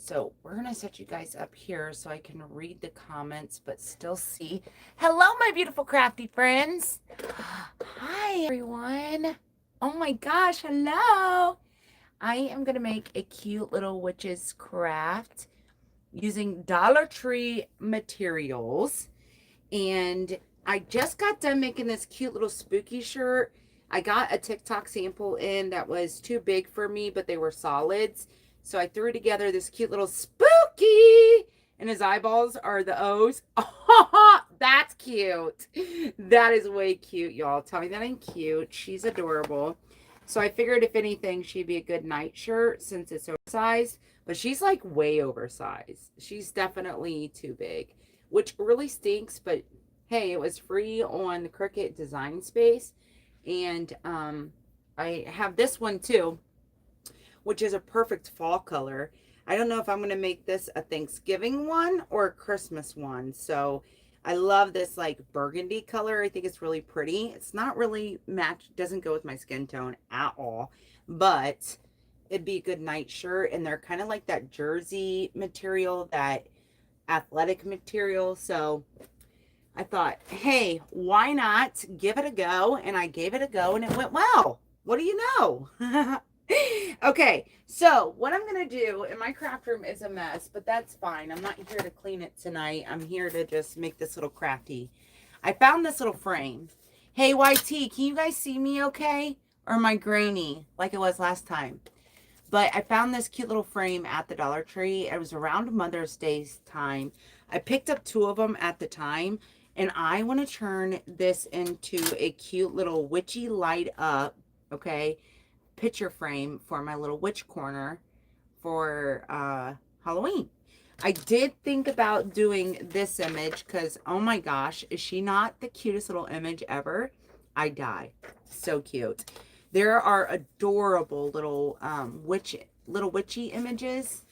So we're going to set you guys up here so I can read the comments, but still see. Hello, my beautiful crafty friends. Hi, everyone. Oh my gosh, hello. I am going to make a cute little witch's craft using Dollar Tree materials. And I just got done making this cute little spooky shirt. I got a TikTok sample in that was too big for me, but they were solids. So I threw together this cute little spooky, and his eyeballs are the O's. Oh, that's cute. That is way cute, y'all. Tell me that I'm cute. She's adorable. So I figured if anything, she'd be a good night shirt since it's oversized. But she's like way oversized. She's definitely too big, which really stinks. But hey, it was free on the Cricut Design Space. And I have this one too, which is a perfect fall color. I don't know if I'm going to make this a Thanksgiving one or a Christmas one. So I love this like burgundy color. I think it's really pretty. It's not really doesn't go with my skin tone at all, but it'd be a good night shirt. And they're kind of like that jersey material, that athletic material. So I thought, hey, why not give it a go? And I gave it a go and it went well. What do you know? Okay, so what I'm going to do, and my craft room is a mess, but that's fine. I'm not here to clean it tonight. I'm here to just make this little crafty. I found this little frame. Hey, YT, can you guys see me okay? Or am I grainy like it was last time? But I found this cute little frame at the Dollar Tree. It was around Mother's Day's time. I picked up 2 of them at the time. And I want to turn this into a cute little witchy light up, okay, picture frame for my little witch corner for Halloween. I did think about doing this image because, oh my gosh, is she not the cutest little image ever? I die. So cute. There are adorable little little witchy images.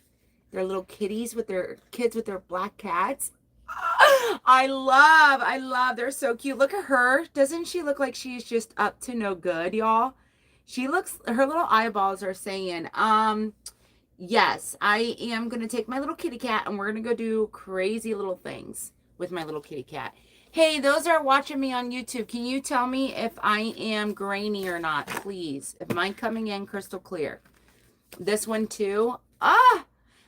They're little kitties with their kids with their black cats. I love. They're so cute. Look at her. Doesn't she look like she's just up to no good, y'all? Her little eyeballs are saying, yes, I am going to take my little kitty cat and we're going to go do crazy little things with my little kitty cat. Hey, those are watching me on YouTube. Can you tell me if I am grainy or not, please? If mine coming in crystal clear. This one too.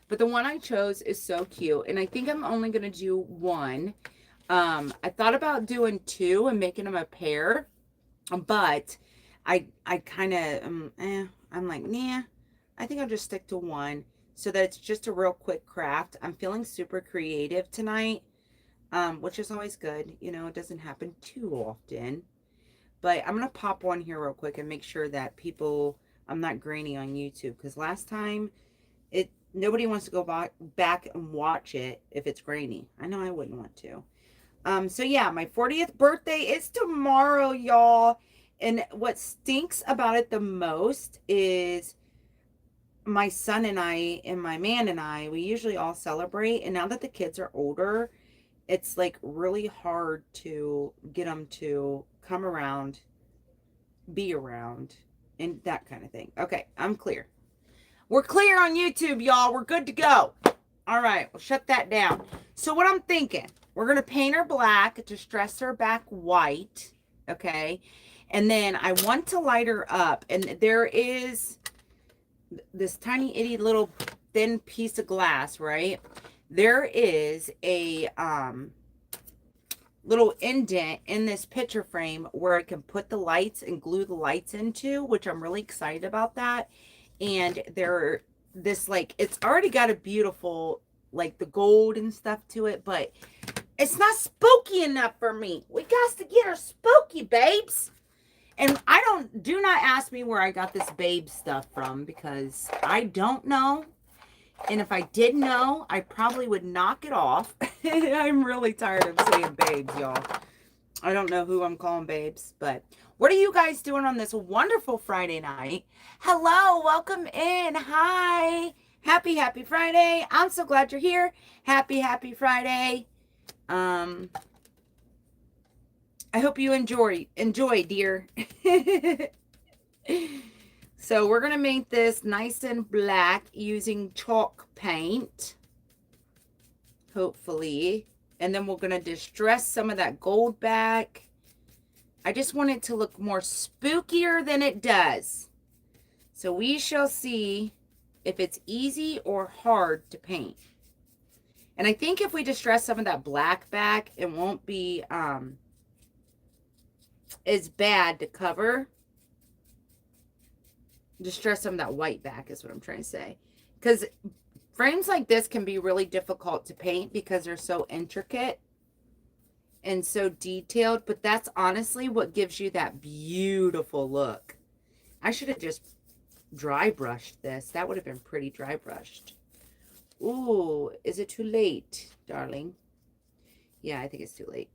But the one I chose is so cute. And I think I'm only going to do one. I thought about doing 2 and making them a pair. But I kind of, I'm like, nah, I think I'll just stick to 1 so that it's just a real quick craft. I'm feeling super creative tonight, which is always good. You know, it doesn't happen too often. But I'm going to pop one here real quick and make sure that I'm not grainy on YouTube. Because last time, nobody wants to go back and watch it if it's grainy. I know I wouldn't want to. So yeah, my 40th birthday is tomorrow, y'all. And what stinks about it the most is my son and I and my man and I, we usually all celebrate. And now that the kids are older, it's like really hard to get them to come around, be around, and that kind of thing. Okay, I'm clear. We're clear on YouTube, y'all. We're good to go. All right, we'll shut that down. So what I'm thinking, we're going to paint her black to stress her back white, okay? And then I want to light her up. And there is this tiny itty little thin piece of glass, right? There is a little indent in this picture frame where I can put the lights and glue the lights into, which I'm really excited about that. And it's already got a beautiful, like the gold and stuff to it, but it's not spooky enough for me. We got to get her spooky, babes. And do not ask me where I got this babe stuff from because I don't know. And if I did know, I probably would knock it off. I'm really tired of saying babes, y'all. I don't know who I'm calling babes, but what are you guys doing on this wonderful Friday night? Hello, welcome in. Hi. Happy Friday. I'm so glad you're here. Happy Friday. I hope you enjoy, dear. So we're going to make this nice and black using chalk paint, hopefully. And then we're going to distress some of that gold back. I just want it to look more spookier than it does. So we shall see if it's easy or hard to paint. And I think if we distress some of that black back, it won't be as bad to cover. Distress some of that white back is what I'm trying to say. Because frames like this can be really difficult to paint because they're so intricate and so detailed. But that's honestly what gives you that beautiful look. I should have just dry brushed this. That would have been pretty dry brushed. Ooh, is it too late, darling? Yeah, I think it's too late.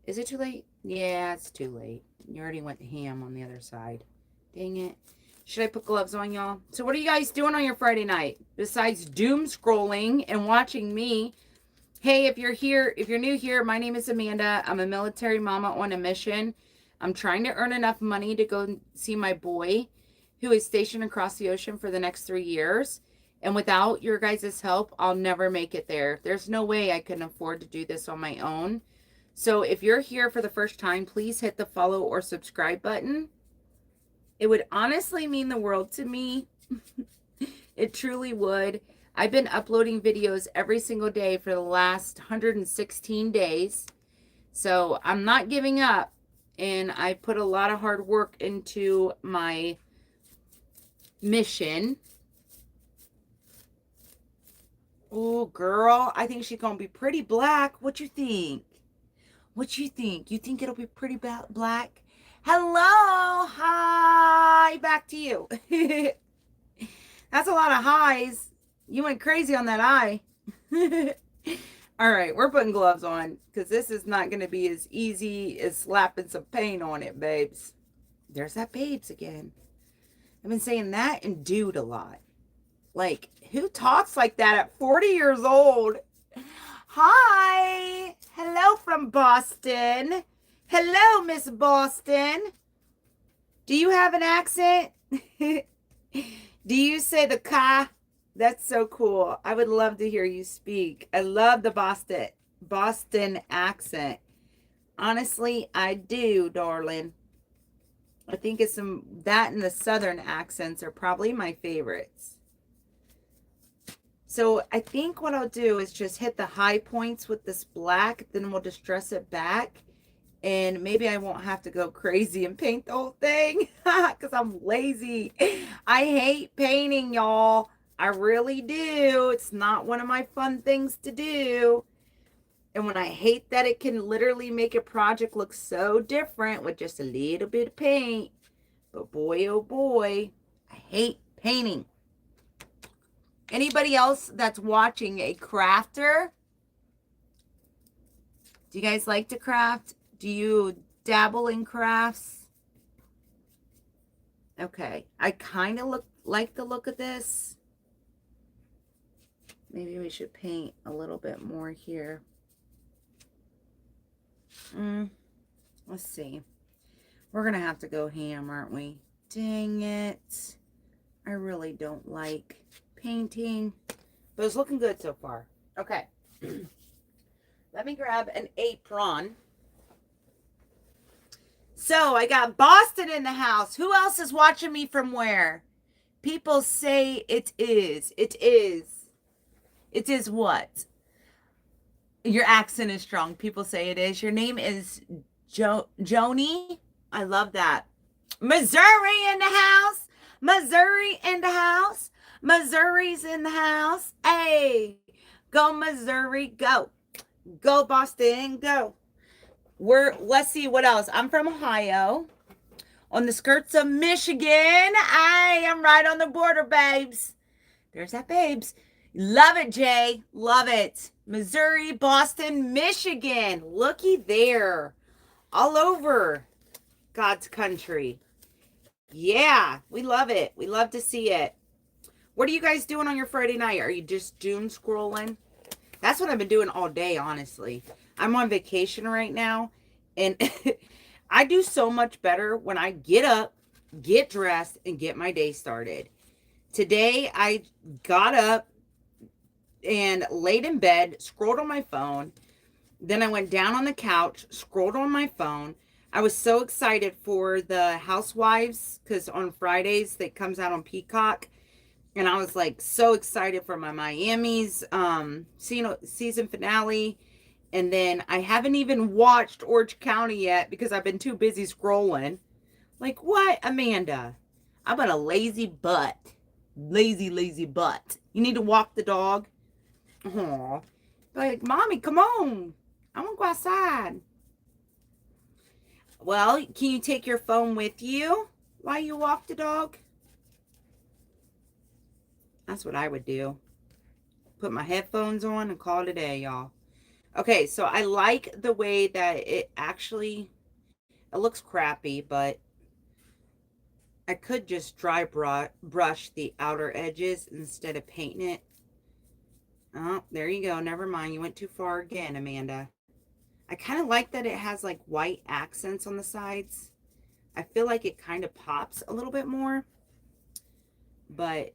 Is it too late? Yeah, it's too late. You already went ham on the other side. Dang it. Should I put gloves on, y'all? So what are you guys doing on your Friday night? Besides doom scrolling and watching me. Hey, if you're new here, my name is Amanda. I'm a military mama on a mission. I'm trying to earn enough money to go see my boy who is stationed across the ocean for the next 3 years. And without your guys' help, I'll never make it there. There's no way I can afford to do this on my own. So if you're here for the first time, please hit the follow or subscribe button. It would honestly mean the world to me. It truly would. I've been uploading videos every single day for the last 116 days. So I'm not giving up. And I put a lot of hard work into my mission. Oh, girl, I think she's going to be pretty black. What you think? What you think? You think it'll be pretty black? Hello. Hi. Back to you. That's a lot of highs. You went crazy on that eye. All right, we're putting gloves on because this is not going to be as easy as slapping some paint on it, babes. There's that babes again. I've been saying that and dude a lot. Like, who talks like that at 40 years old? Hi. Hello from Boston. Hello, Miss Boston. Do you have an accent? Do you say the ka? That's so cool. I would love to hear you speak. I love the Boston accent. Honestly, I do, darling. I think it's that and the Southern accents are probably my favorites. So I think what I'll do is just hit the high points with this black. Then we'll distress it back. And maybe I won't have to go crazy and paint the whole thing. Because I'm lazy. I hate painting, y'all. I really do. It's not one of my fun things to do. And when I hate that it can literally make a project look so different with just a little bit of paint. But boy, oh boy, I hate painting. Anybody else that's watching a crafter? Do you guys like to craft? Do you dabble in crafts? Okay. I kind of like the look of this. Maybe we should paint a little bit more here. Let's see. We're going to have to go ham, aren't we? Dang it. I really don't like painting, but it's looking good so far. Okay. Let me grab an apron. So I got Boston in the house. Who else is watching me from where? People say it is. It is. It is what? Your accent is strong. People say it is. Your name is Joni. I love that. Missouri in the house. Missouri in the house. Missouri's in the house. Hey, go Missouri, go. Go Boston, go. Let's see what else. I'm from Ohio. On the skirts of Michigan. I am right on the border, babes. There's that babes. Love it, Jay. Love it. Missouri, Boston, Michigan. Looky there. All over God's country. Yeah, we love it. We love to see it. What are you guys doing on your Friday night? Are you just doom scrolling? That's what I've been doing all day, honestly. I'm on vacation right now, and I do so much better when I get up get dressed, and get my day started. Today, I got up and laid in bed, scrolled on my phone. Then I went down on the couch, scrolled on my phone. I was so excited for the Housewives because on Fridays it comes out on Peacock. And I was like so excited for my Miami's season finale. And then I haven't even watched Orange County yet because I've been too busy scrolling. Like, what, Amanda? I'm a lazy butt. Lazy butt. You need to walk the dog. Aw. Like, Mommy, come on. I want to go outside. Well, can you take your phone with you while you walk the dog? That's what I would do. Put my headphones on and call it a day, y'all. Okay, so I like the way that it looks crappy, but I could just dry brush the outer edges instead of painting it. Oh, there you go. Never mind. You went too far again, Amanda. I kind of like that it has like white accents on the sides. I feel like it kind of pops a little bit more. But,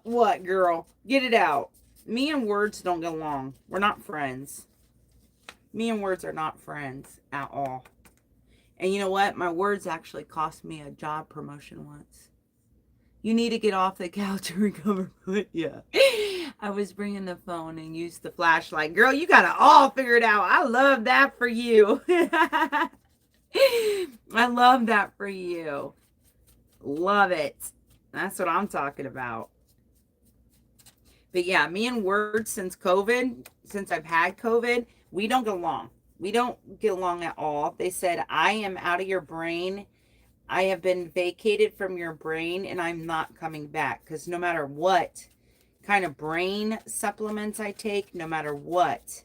what, girl? Get it out. Me and words don't get along. We're not friends. Me and words are not friends at all. And you know what? My words actually cost me a job promotion once. You need to get off the couch and recover. Yeah. I was bringing the phone and used the flashlight. Girl, you got it all figured out. I love that for you. I love that for you. Love it. That's what I'm talking about. But yeah, me and words since I've had COVID, we don't get along. We don't get along at all. They said, I am out of your brain. I have been vacated from your brain and I'm not coming back. Because no matter what kind of brain supplements I take, no matter what,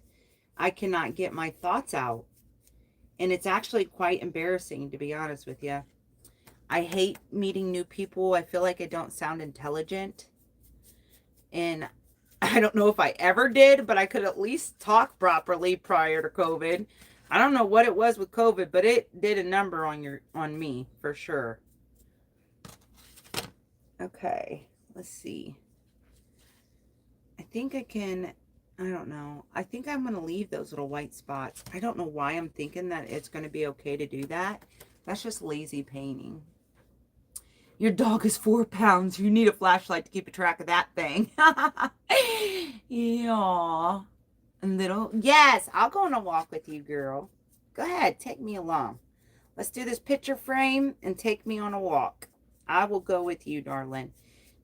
I cannot get my thoughts out. And it's actually quite embarrassing, to be honest with you. I hate meeting new people. I feel like I don't sound intelligent. And I don't know if I ever did, but I could at least talk properly prior to COVID. I don't know what it was with COVID, but it did a number on me for sure. Okay, let's see. I think I don't know. I think I'm going to leave those little white spots. I don't know why I'm thinking that it's going to be okay to do that. That's just lazy painting. Your dog is 4 pounds. You need a flashlight to keep a track of that thing. Yeah. Yes, I'll go on a walk with you, girl. Go ahead, take me along. Let's do this picture frame and take me on a walk. I will go with you, darling.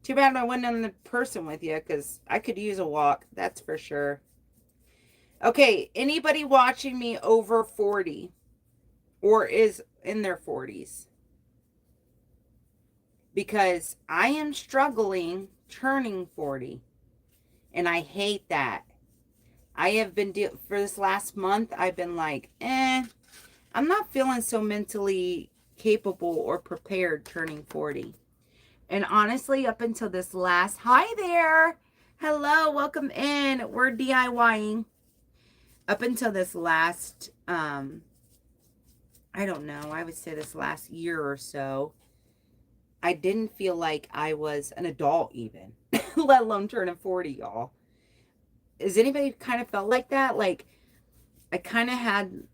Too bad I wasn't in person with you because I could use a walk. That's for sure. Okay, anybody watching me over 40 or is in their 40s? Because I am struggling turning 40. And I hate that. I have been, for this last month, I've been like, I'm not feeling so mentally capable or prepared turning 40. And honestly, up until this last, hi there. Hello, welcome in. We're DIYing. Up until this last, I don't know, I would say this last year or so, I didn't feel like I was an adult even, let alone turning 40, y'all. Has anybody kind of felt like that? Like, I kind of had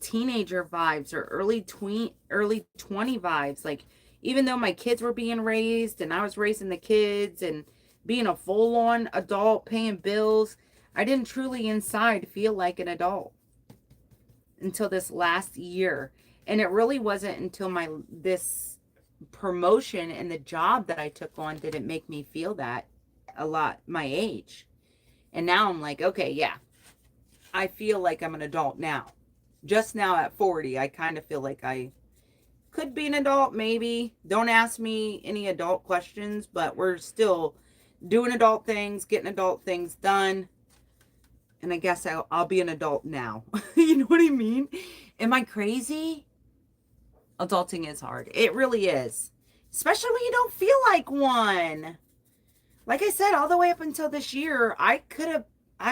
teenager vibes or early 20 vibes. Like, even though my kids were being raised and I was raising the kids and being a full-on adult, paying bills, I didn't truly inside feel like an adult until this last year. And it really wasn't until this promotion and the job that I took on did it make me feel that a lot my age. And now I'm like, okay, yeah, I feel like I'm an adult now. Just now at 40, I kind of feel like I could be an adult, maybe. Don't ask me any adult questions, but we're still doing adult things, getting adult things done. And I guess I'll be an adult now. You know what I mean? Am I crazy? Adulting is hard. It really is. Especially when you don't feel like one. Like I said, all the way up until this year, I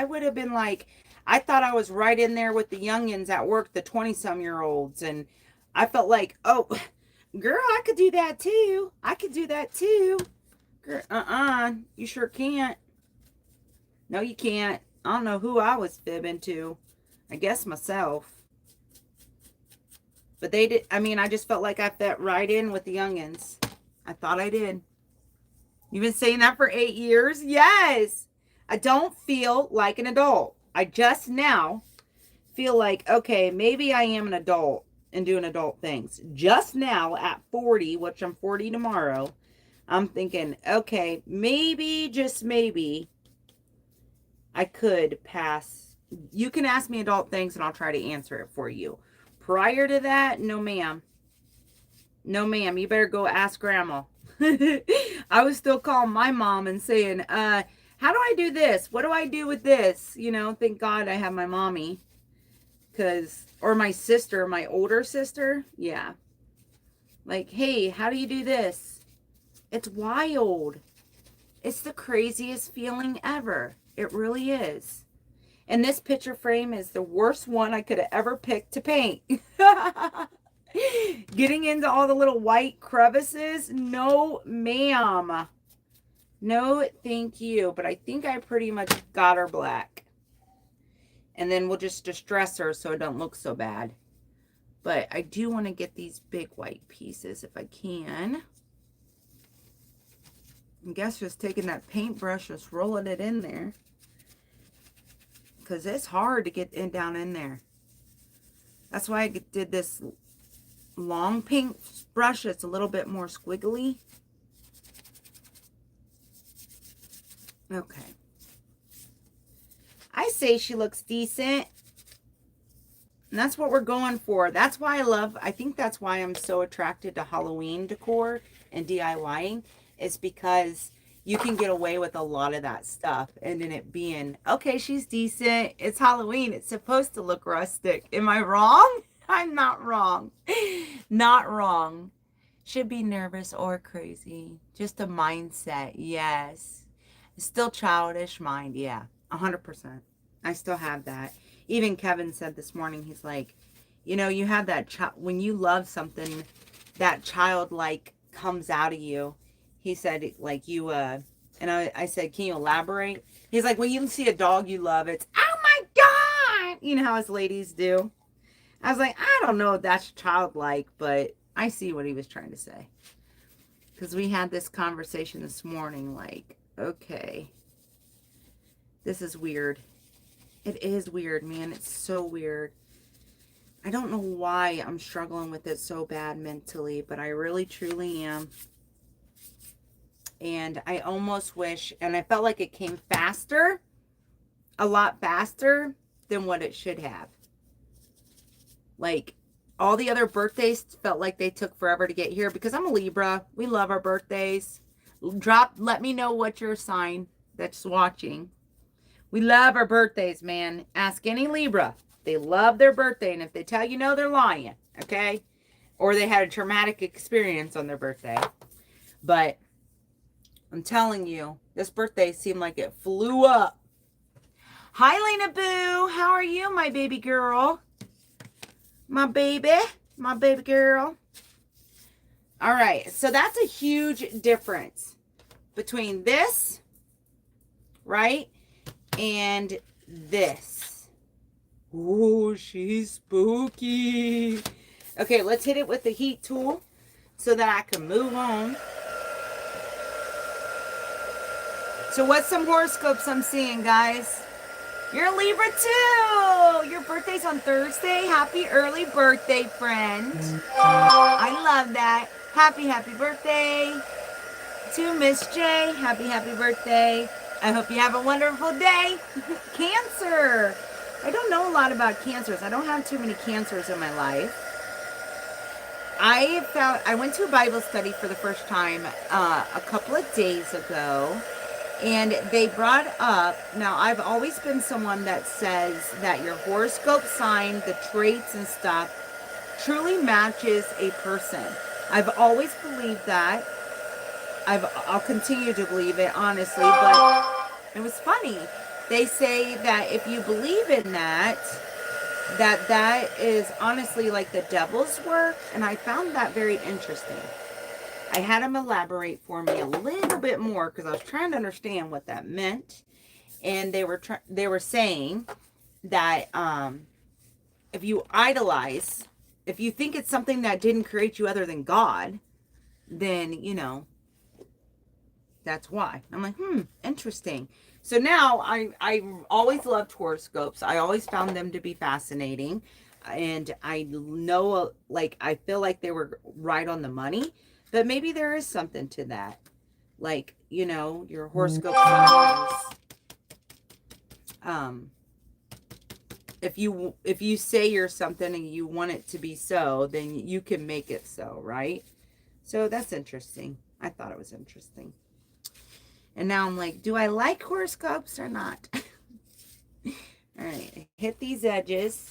would have been like, I thought I was right in there with the youngins at work, the 20-some-year-olds. And I felt like, oh, girl, I could do that too. I could do that too. Girl, you sure can't. No, you can't. I don't know who I was fibbing to. I guess myself. But they did. I mean, I just felt like I fit right in with the youngins. I thought I did. You've been saying that for 8 years? Yes. I don't feel like an adult. I just now feel like, okay, maybe I am an adult and doing adult things. Just now at 40, which I'm 40 tomorrow, I'm thinking, okay, maybe, just maybe, I could pass. You can ask me adult things and I'll try to answer it for you. Prior to that, no ma'am. No ma'am, you better go ask grandma. I was still calling my mom and saying, how do I do this? What do I do with this? You know, thank God I have my mommy. Or my sister, my older sister. Yeah. Like, hey, how do you do this? It's wild. It's the craziest feeling ever. It really is. And this picture frame is the worst one I could have ever picked to paint. Getting into all the little white crevices. No, ma'am. No, thank you. But I think I pretty much got her black. And then we'll just distress her so it don't look so bad. But I do want to get these big white pieces if I can. I guess just taking that paintbrush, just rolling it in there. Because it's hard to get down in there. That's why I did this long paint brush. It's a little bit more squiggly. Okay. I say she looks decent. And that's what we're going for. That's why I think that's why I'm so attracted to Halloween decor and DIYing, is because you can get away with a lot of that stuff. And then it being, okay, she's decent. It's Halloween. It's supposed to look rustic. Am I wrong? I'm not wrong. Not wrong. Should be nervous or crazy. Just a mindset. Yes. Still childish mind. Yeah. 100%. I still have that. Even Kevin said this morning, he's like, you know, you have that when you love something, that childlike comes out of you. He said, like, you, and I said, can you elaborate? He's like, when you see a dog you love, it's, oh my God! You know how us ladies do? I was like, I don't know if that's childlike, but I see what he was trying to say. Because we had this conversation this morning, like, okay, this is weird. It is weird, man. It's so weird. I don't know why I'm struggling with it so bad mentally, but I really, truly am. And I almost wish, and I felt like it came faster, a lot faster than what it should have. Like, all the other birthdays felt like they took forever to get here because I'm a Libra. We love our birthdays. Let me know what your sign that's watching. We love our birthdays, man. Ask any Libra. They love their birthday, and if they tell you no, they're lying, okay? Or they had a traumatic experience on their birthday. But I'm telling you, this birthday seemed like it flew up. Hi, Lena Boo. How are you, my baby girl? My baby girl. All right, so that's a huge difference between this, right, and this. Ooh, she's spooky. Okay, let's hit it with the heat tool so that I can move on. So what's some horoscopes I'm seeing, guys? You're a Libra too. Your birthday's on Thursday. Happy early birthday, friend. I love that. Happy birthday to Miss J. Happy birthday. I hope you have a wonderful day. Cancer. I don't know a lot about cancers. I don't have too many cancers in my life. I went to a Bible study for the first time a couple of days ago. And they brought up, now I've always been someone that says that your horoscope sign, the traits and stuff, truly matches a person. I've always believed that. I'll continue to believe it, honestly, but it was funny. they say that if you believe in that, that is honestly like the devil's work. And I found that very interesting. I had him elaborate for me a little bit more because I was trying to understand what that meant. And they were saying that if you idolize, if you think it's something that didn't create you other than God, then that's why. I'm like, interesting. So now I always loved horoscopes. I always found them to be fascinating. And I know, like, I feel like they were right on the money, but maybe there is something to that. Like, your horoscope sometimes, if you say you're something and you want it to be so, then you can make it so, right? So that's interesting. I thought it was interesting. And now I'm like, do I like horoscopes or not? All right, hit these edges.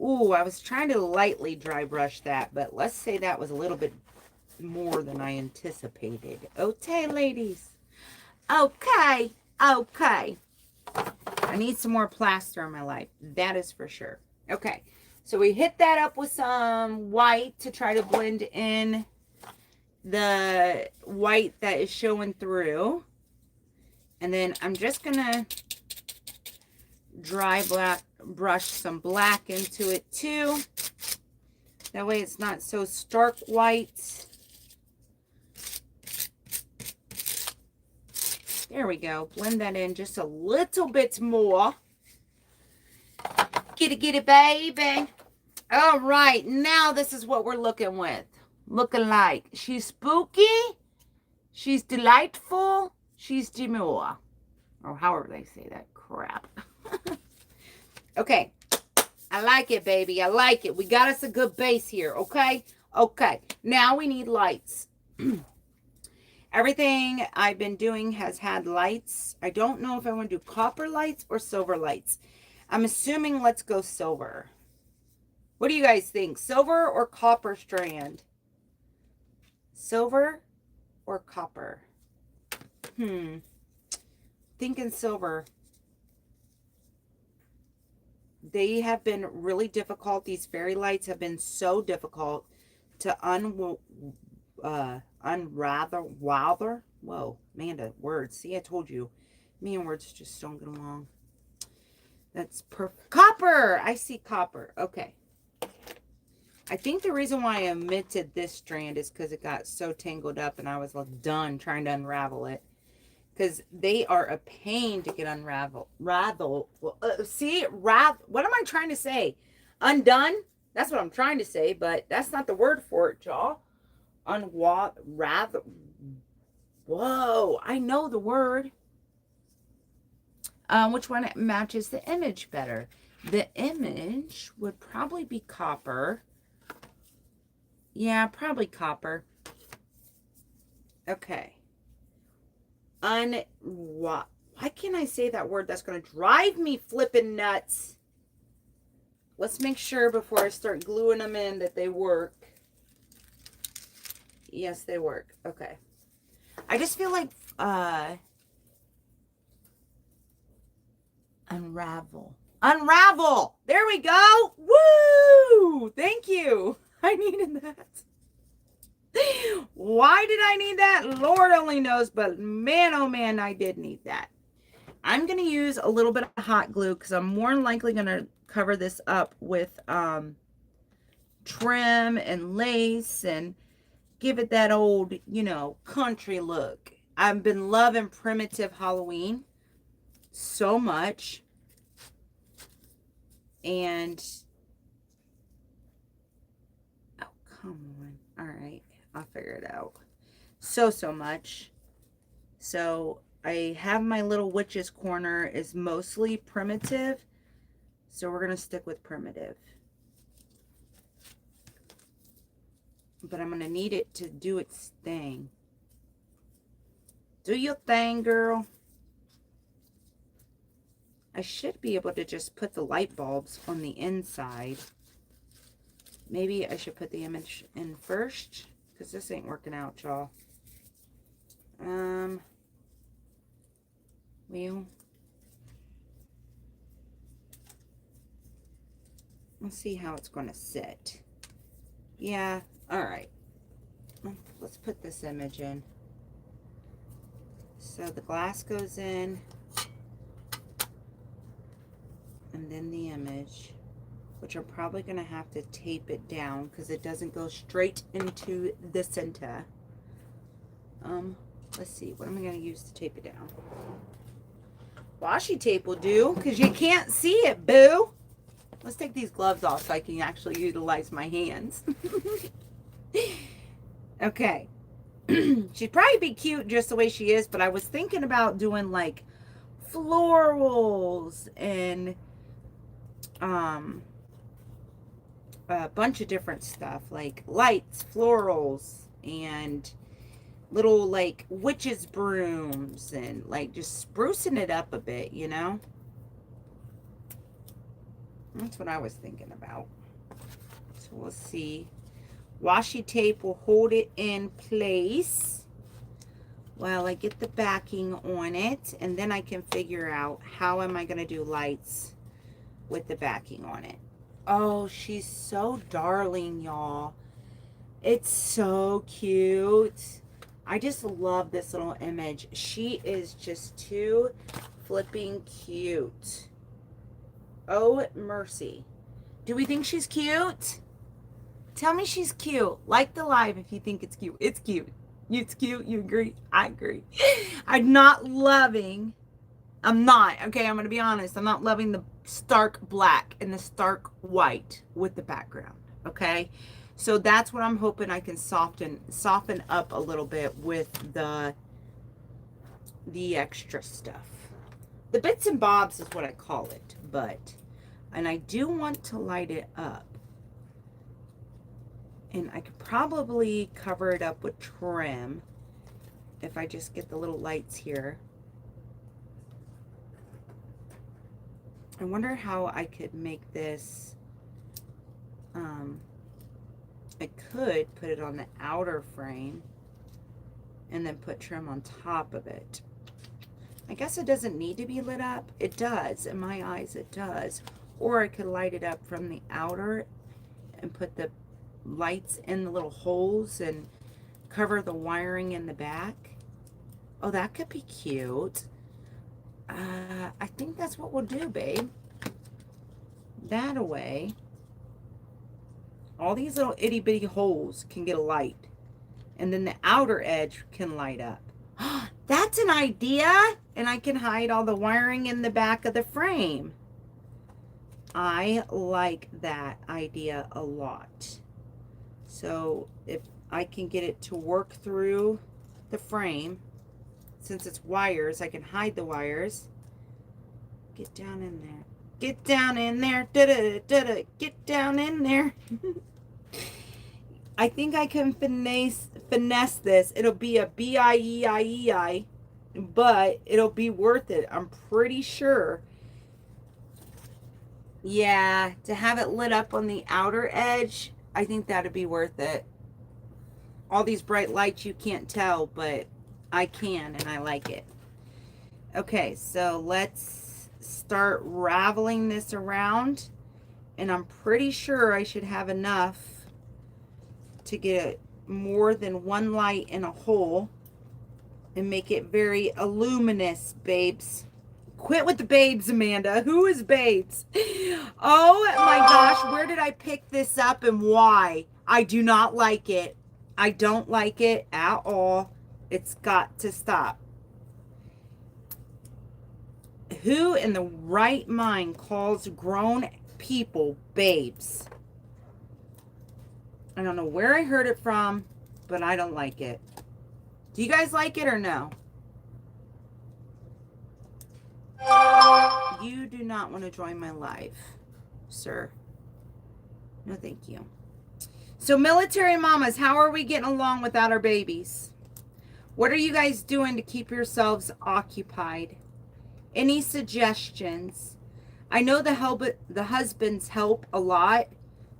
Ooh, I was trying to lightly dry brush that, but let's say that was a little bit more than I anticipated. Okay, ladies. Okay. I need some more plaster in my life. That is for sure. Okay, so we hit that up with some white to try to blend in the white that is showing through. And then I'm just gonna dry brush some black into it too. That way it's not so stark white. There we go. Blend that in just a little bit more. Get it, baby. All right, now this is what we're looking like. She's spooky. She's delightful. She's demure. Or however they say that crap. Okay. I like it, baby. I like it. We got us a good base here, okay? Okay. Now we need lights. Everything I've been doing has had lights. I don't know if I want to do copper lights or silver lights. I'm assuming let's go silver. What do you guys think? Silver or copper strand? Silver or copper? Thinking silver. They have been really difficult. These fairy lights have been so difficult to unravel. Whoa, Amanda, words. See, I told you. Me and words just don't get along. That's perfect. Copper! I see copper. Okay. I think the reason why I omitted this strand is because it got so tangled up and I was done trying to unravel it. Because they are a pain to get unraveled. What am I trying to say? Undone? That's what I'm trying to say, but that's not the word for it, y'all. Whoa, I know the word. Which one matches the image better? The image would probably be copper. Yeah, probably copper. Okay. Why can't I say that word? That's going to drive me flipping nuts. Let's make sure before I start gluing them in that they work. Yes, they work. Okay. I just feel like unravel. There we go. Woo! Thank you. I needed that. Why did I need that? Lord only knows, but man, oh man, I did need that. I'm going to use a little bit of hot glue because I'm more than likely going to cover this up with trim and lace and give it that old, country look. I've been loving primitive Halloween so much. And, oh, come on. All right. I'll figure it out. So much. So I have my little witch's corner is mostly primitive. So we're going to stick with primitive. But I'm going to need it to do its thing. Do your thing, girl. I should be able to just put the light bulbs on the inside. Maybe I should put the image in first. Because this ain't working out, y'all. Well, let's see how it's going to sit. Yeah, all right. Let's put this image in. So the glass goes in, and then the image, which I'm probably going to have to tape it down because it doesn't go straight into the center. Let's see, what am I going to use to tape it down? Washi tape will do because you can't see it, boo. Let's take these gloves off so I can actually utilize my hands. Okay. She'd probably be cute just the way she is, but I was thinking about doing like florals and a bunch of different stuff like lights, florals, and little like witches brooms, and like just sprucing it up a bit, you know. That's what I was thinking about. So we'll see. Washi tape will hold it in place while I get the backing on it, and then I can figure out how am I going to do lights with the backing on it. Oh, she's so darling, y'all. It's so cute. I just love this little image. She is just too flipping cute. Oh, mercy. Do we think she's cute? Tell me she's cute. Like the live if you think it's cute. It's cute. It's cute. You agree? I agree. I'm not, okay, I'm going to be honest. I'm not loving the stark black and the stark white with the background, okay? So that's what I'm hoping I can soften up a little bit with the extra stuff. The bits and bobs is what I call it, and I do want to light it up. And I could probably cover it up with trim if I just get the little lights here. I wonder how I could make this, I could put it on the outer frame and then put trim on top of it. I guess it doesn't need to be lit up. It does, in my eyes it does. Or I could light it up from the outer and put the lights in the little holes and cover the wiring in the back. Oh, that could be cute. I think that's what we'll do, babe. That away, all these little itty bitty holes can get a light, and then the outer edge can light up. That's an idea, and I can hide all the wiring in the back of the frame. I like that idea a lot. So if I can get it to work through the frame, since it's wires, I can hide the wires. Get down in there. Get down in there. Da-da-da-da. Get down in there. I think I can finesse this. It'll be a B-I-E-I-E-I, but it'll be worth it. I'm pretty sure. Yeah, to have it lit up on the outer edge, I think that'd be worth it. All these bright lights you can't tell, but I can, and I like it. Okay, so let's start raveling this around, and I'm pretty sure I should have enough to get more than one light in a hole and make it very luminous, babes. Quit with the babes, Amanda. Who is babes? Oh my gosh, where did I pick this up and why? I do not like it. I don't like it at all. It's got to stop. Who in the right mind calls grown people babes? I don't know where I heard it from, but I don't like it. Do you guys like it or no? You do not want to join my live, sir. No, thank you. So, military mamas, how are we getting along without our babies? What are you guys doing to keep yourselves occupied? Any suggestions? I know the husbands help a lot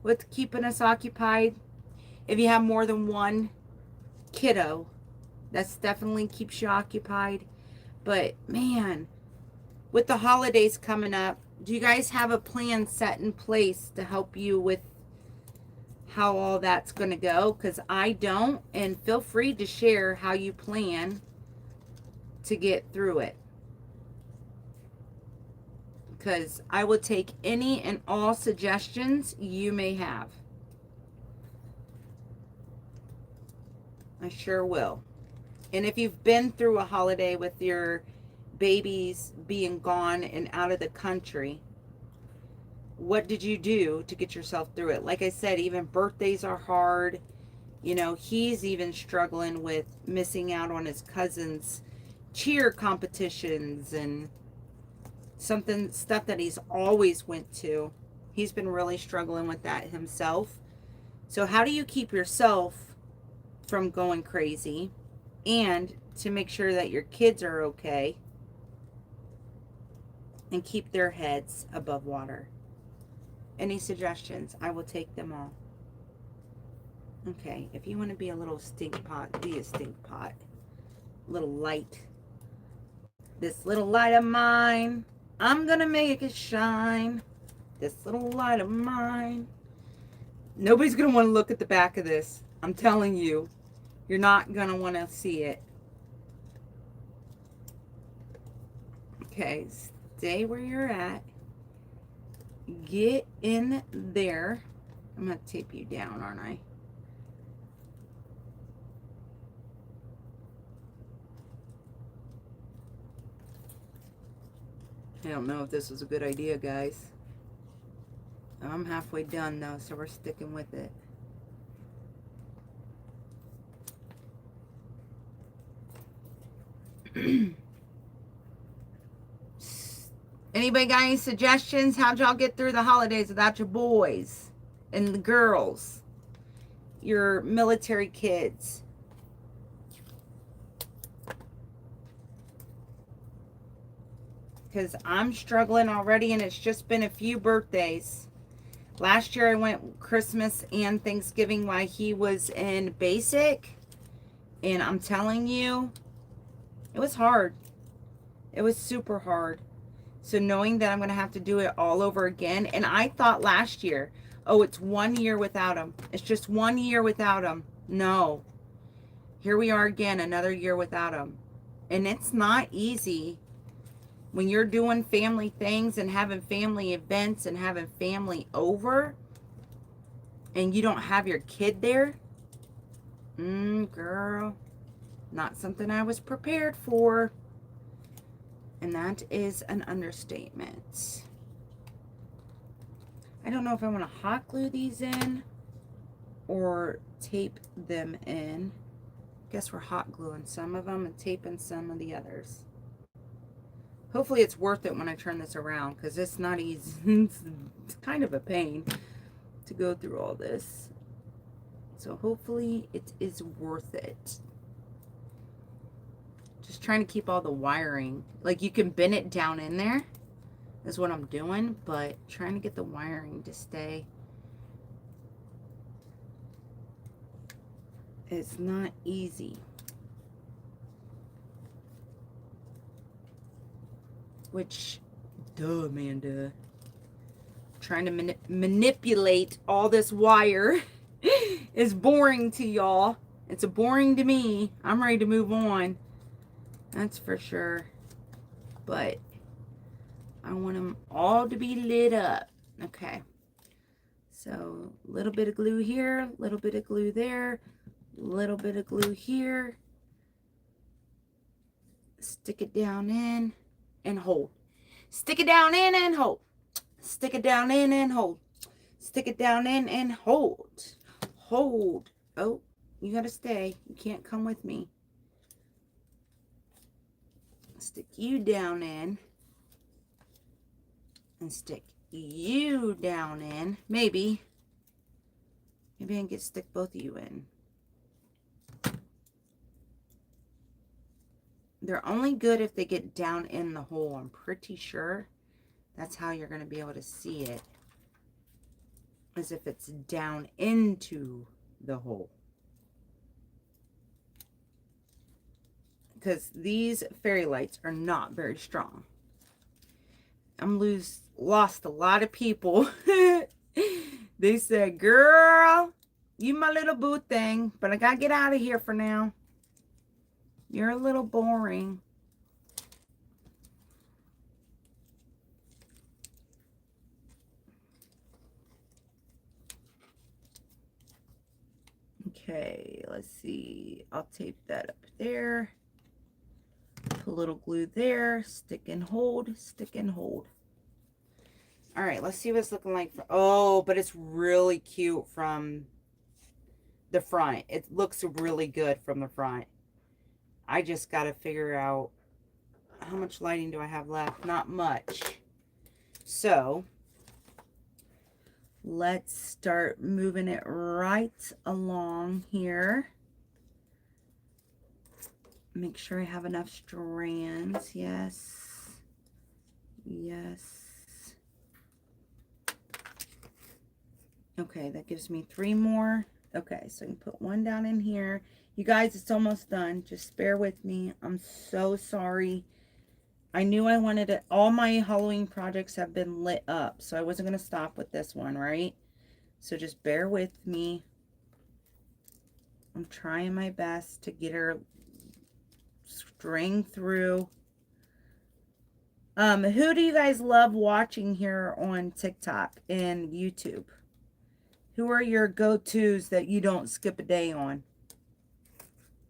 with keeping us occupied. If you have more than one kiddo, that's definitely keeps you occupied. But man, with the holidays coming up, do you guys have a plan set in place to help you with how all that's going to go? Because I don't, and feel free to share how you plan to get through it. Because I will take any and all suggestions you may have. I sure will. And if you've been through a holiday with your babies being gone and out of the country, what did you do to get yourself through it? Like I said, even birthdays are hard. You know, he's even struggling with missing out on his cousin's cheer competitions and stuff that he's always went to. He's been really struggling with that himself. So how do you keep yourself from going crazy and to make sure that your kids are okay and keep their heads above water? Any suggestions? I will take them all. Okay, if you want to be a little stink pot, be a stink pot. Little light. This little light of mine, I'm gonna make it shine. This little light of mine. Nobody's gonna want to look at the back of this. I'm telling you, you're not gonna want to see it. Okay, stay where you're at. Get in there. I'm gonna tape you down, aren't I? I don't know if this was a good idea, guys. I'm halfway done though, so we're sticking with it. Anybody got any suggestions? How'd y'all get through the holidays without your boys and the girls? Your military kids? Because I'm struggling already and it's just been a few birthdays. Last year I went Christmas and Thanksgiving while he was in basic. And I'm telling you, it was hard. It was super hard. So knowing that I'm going to have to do it all over again. And I thought last year, oh, it's 1 year without him. It's just 1 year without him. No. Here we are again, another year without him. And it's not easy when you're doing family things and having family events and having family over and you don't have your kid there. Girl, not something I was prepared for. And that is an understatement. I don't know if I want to hot glue these in or tape them in. Guess we're hot gluing some of them and taping some of the others. Hopefully it's worth it when I turn this around because it's not easy. It's kind of a pain to go through all this. So hopefully it is worth it. Just trying to keep all the wiring. Like you can bend it down in there is what I'm doing, but trying to get the wiring to stay. It's not easy. Which, duh, Amanda. Trying to manipulate all this wire is boring to y'all. It's boring to me. I'm ready to move on. That's for sure. But I want them all to be lit up. Okay. So a little bit of glue here, a little bit of glue there, a little bit of glue here. Stick it down in and hold. Stick it down in and hold. Stick it down in and hold. Stick it down in and hold. Hold. Oh, you gotta stay. You can't come with me. Stick you down in and stick you down in. Maybe I can get stick both of you in. They're only good if they get down in the hole. I'm pretty sure that's how you're going to be able to see it, as if it's down into the hole. Because these fairy lights are not very strong. lost a lot of people. They said, girl, you my little boo thing, but I gotta get out of here for now. You're a little boring. Okay, let's see. I'll tape that up there. Put a little glue there. Stick and hold. Stick and hold. All right, let's see what it's looking like. Oh, but it's really cute from the front. It looks really good from the front. I just got to figure out how much lighting do I have left. Not much. So let's start moving it right along here. Make sure I have enough strands. Yes. Yes. Okay, that gives me 3 more. Okay, so I can put one down in here. You guys, it's almost done. Just bear with me. I'm so sorry. I knew I wanted it. All my Halloween projects have been lit up, so I wasn't going to stop with this one, right? So just bear with me. I'm trying my best to get her string through. Who do you guys love watching here on TikTok and YouTube? Who are your go-tos that you don't skip a day on?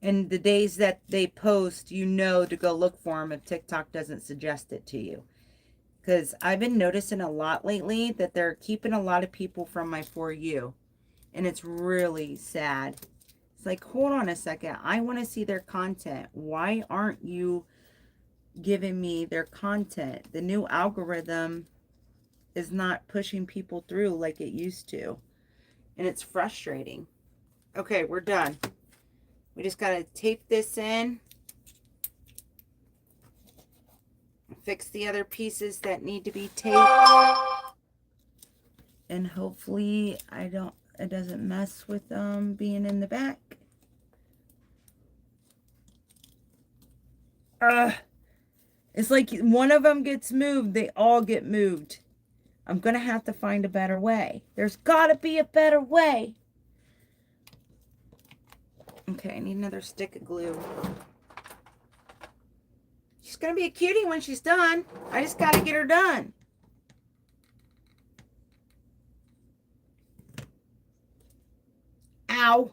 And the days that they post, you know to go look for them if TikTok doesn't suggest it to you. Because I've been noticing a lot lately that they're keeping a lot of people from my For You. And it's really sad. It's like, hold on a second. I want to see their content. Why aren't you giving me their content? The new algorithm is not pushing people through like it used to. And it's frustrating. Okay, we're done. We just got to tape this in. Fix the other pieces that need to be taped. And hopefully it doesn't mess with being in the back. It's like one of them gets moved, they all get moved. I'm going to have to find a better way. There's got to be a better way. Okay, I need another stick of glue. She's going to be a cutie when she's done. I just got to get her done. Ow.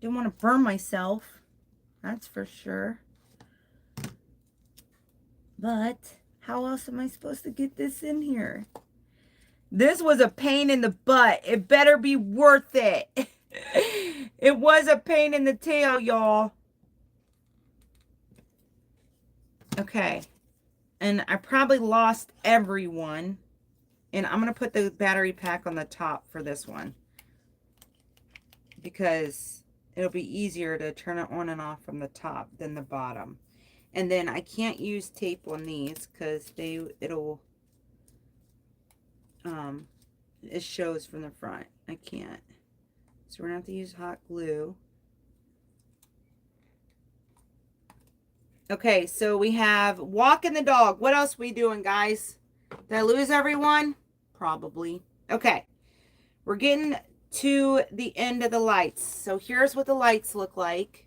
Didn't want to burn myself. That's for sure. But how else am I supposed to get this in here? This was a pain in the butt. It better be worth it. It was a pain in the tail, y'all. Okay. And I probably lost everyone. And I'm going to put the battery pack on the top for this one. Because it'll be easier to turn it on and off from the top than the bottom. And then I can't use tape on these because it shows from the front. I can't. So we're going to have to use hot glue. Okay, so we have walking the dog. What else are we doing, guys? Did I lose everyone? Probably. Okay. We're getting to the end of the lights. So here's what the lights look like.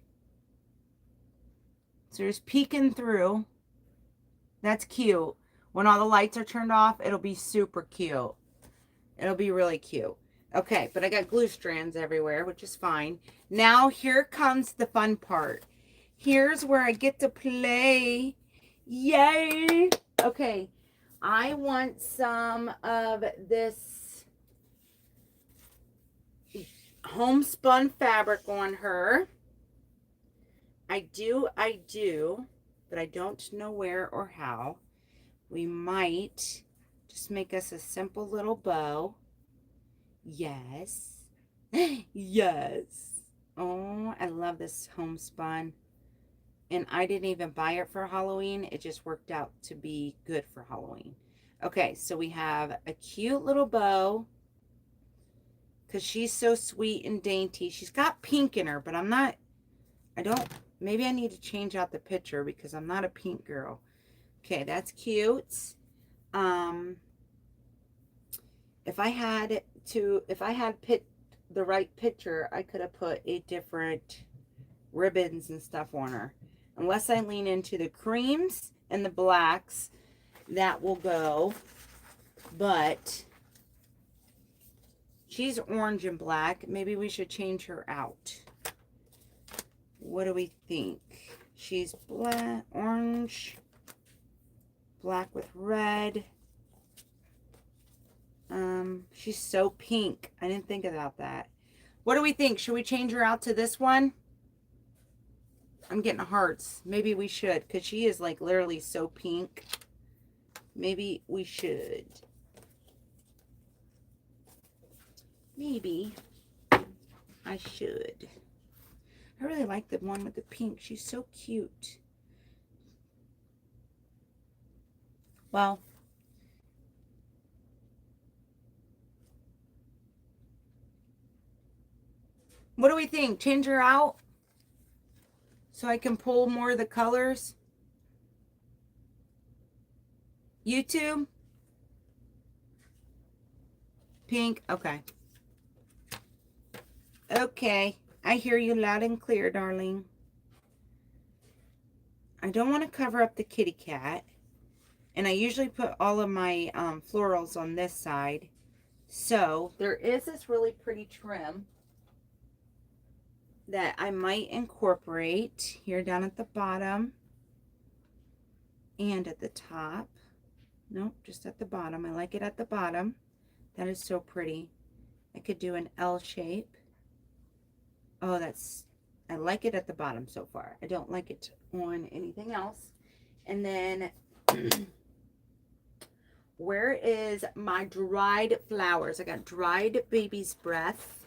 So just peeking through. That's cute. When all the lights are turned off, it'll be super cute. It'll be really cute. Okay, but I got glue strands everywhere, which is fine. Now here comes the fun part. Here's where I get to play. Yay! Okay, I want some of this homespun fabric on her. I do, but I don't know where or how. We might just make us a simple little bow. Yes. Yes. Oh, I love this homespun. And I didn't even buy it for Halloween. It just worked out to be good for Halloween. Okay, so we have a cute little bow. Because she's so sweet and dainty. She's got pink in her, but maybe I need to change out the picture because I'm not a pink girl. Okay, that's cute. If I had picked the right picture, I could have put a different ribbons and stuff on her. Unless I lean into the creams and the blacks, that will go. But she's orange and black. Maybe we should change her out. What do we think? She's black, orange, black with red. She's so pink. I didn't think about that. What do we think? Should we change her out to this one? I'm getting hearts. Maybe we should, because she is like literally so pink. Maybe we should. Maybe I should. I really like the one with the pink. She's so cute. Well, what do we think? Change her out so I can pull more of the colors? YouTube? Pink? Okay. Okay. I hear you loud and clear, darling. I don't want to cover up the kitty cat. And I usually put all of my florals on this side. So there is this really pretty trim that I might incorporate here down at the bottom and at the top. Nope, just at the bottom. I like it at the bottom. That is so pretty. I could do an L shape. Oh, I like it at the bottom so far. I don't like it on anything else. And then where is my dried flowers? I got dried baby's breath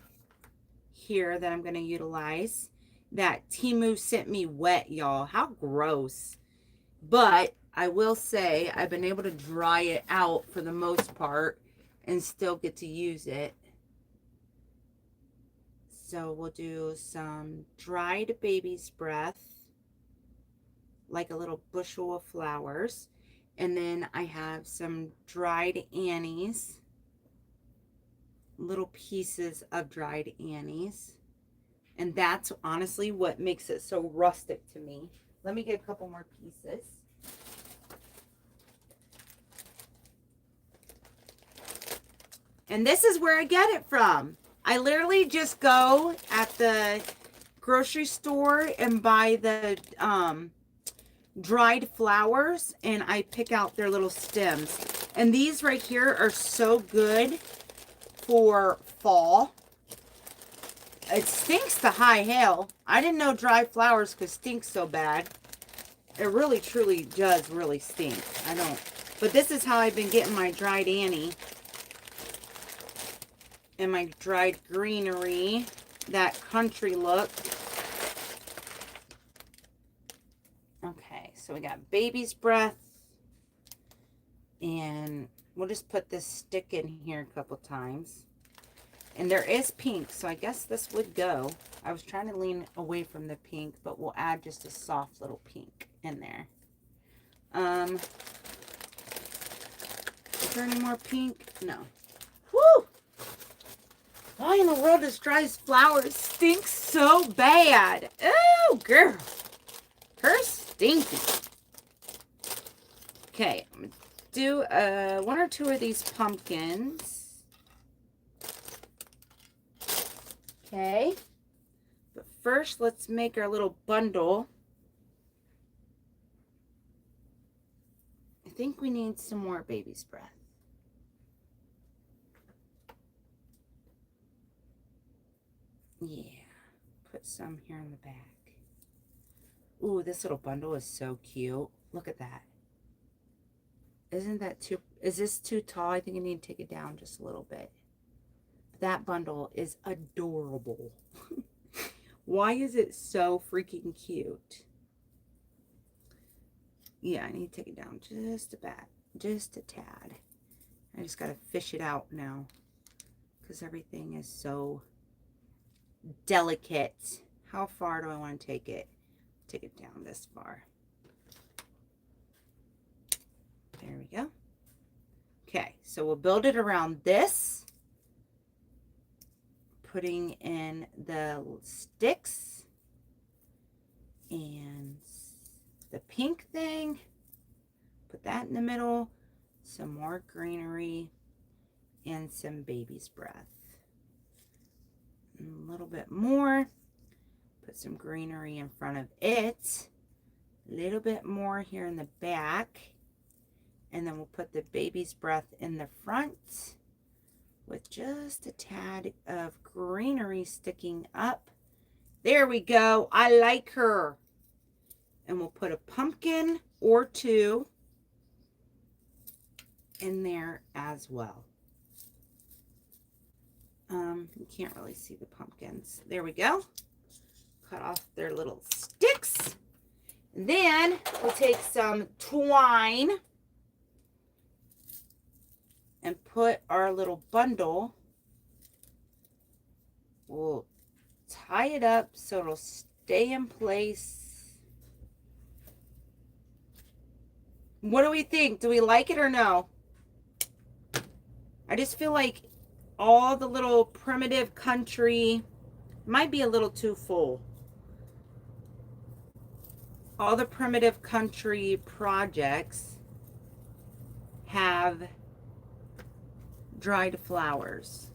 here that I'm going to utilize. That Temu sent me wet, y'all. How gross. But I will say I've been able to dry it out for the most part and still get to use it. So we'll do some dried baby's breath, like a little bushel of flowers. And then I have some dried annies, little pieces of dried annies. And that's honestly what makes it so rustic to me. Let me get a couple more pieces. And this is where I get it from. I literally just go at the grocery store and buy the dried flowers, and I pick out their little stems. And these right here are so good for fall. It stinks to high hell. I didn't know dried flowers could stink so bad. It really, truly does really stink. I don't. But this is how I've been getting my dried Annie. And my dried greenery. That country look. Okay, so we got baby's breath. And we'll just put this stick in here a couple times. And there is pink, so I guess this would go. I was trying to lean away from the pink, but we'll add just a soft little pink in there. Is there any more pink? No. Woo! Why in the world does dried flowers stink so bad? Oh, girl. Her stinky. Okay, I'm going to do one or two of these pumpkins. Okay, but first let's make our little bundle. I think we need some more baby's breath. Yeah, put some here in the back. Ooh, this little bundle is so cute. Look at that. Isn't that too, is this too tall? I think I need to take it down just a little bit. That bundle is adorable. Why is it so freaking cute? Yeah, I need to take it down just a bit, just a tad. I just got to fish it out now because everything is so delicate. How far do I want to take it? Take it down this far. There we go. Okay, so we'll build it around this. Putting in the sticks and the pink thing. Put that in the middle. Some more greenery and some baby's breath. And a little bit more. Put some greenery in front of it. A little bit more here in the back. And then we'll put the baby's breath in the front with just a tad of greenery sticking up. There we go. I like her. And we'll put a pumpkin or two in there as well. You can't really see the pumpkins. There we go. Cut off their little sticks. And then we'll take some twine and put our little bundle. We'll tie it up so it'll stay in place. What do we think? Do we like it or no? I just feel like all the little primitive country might be a little too full. All the primitive country projects have dried flowers.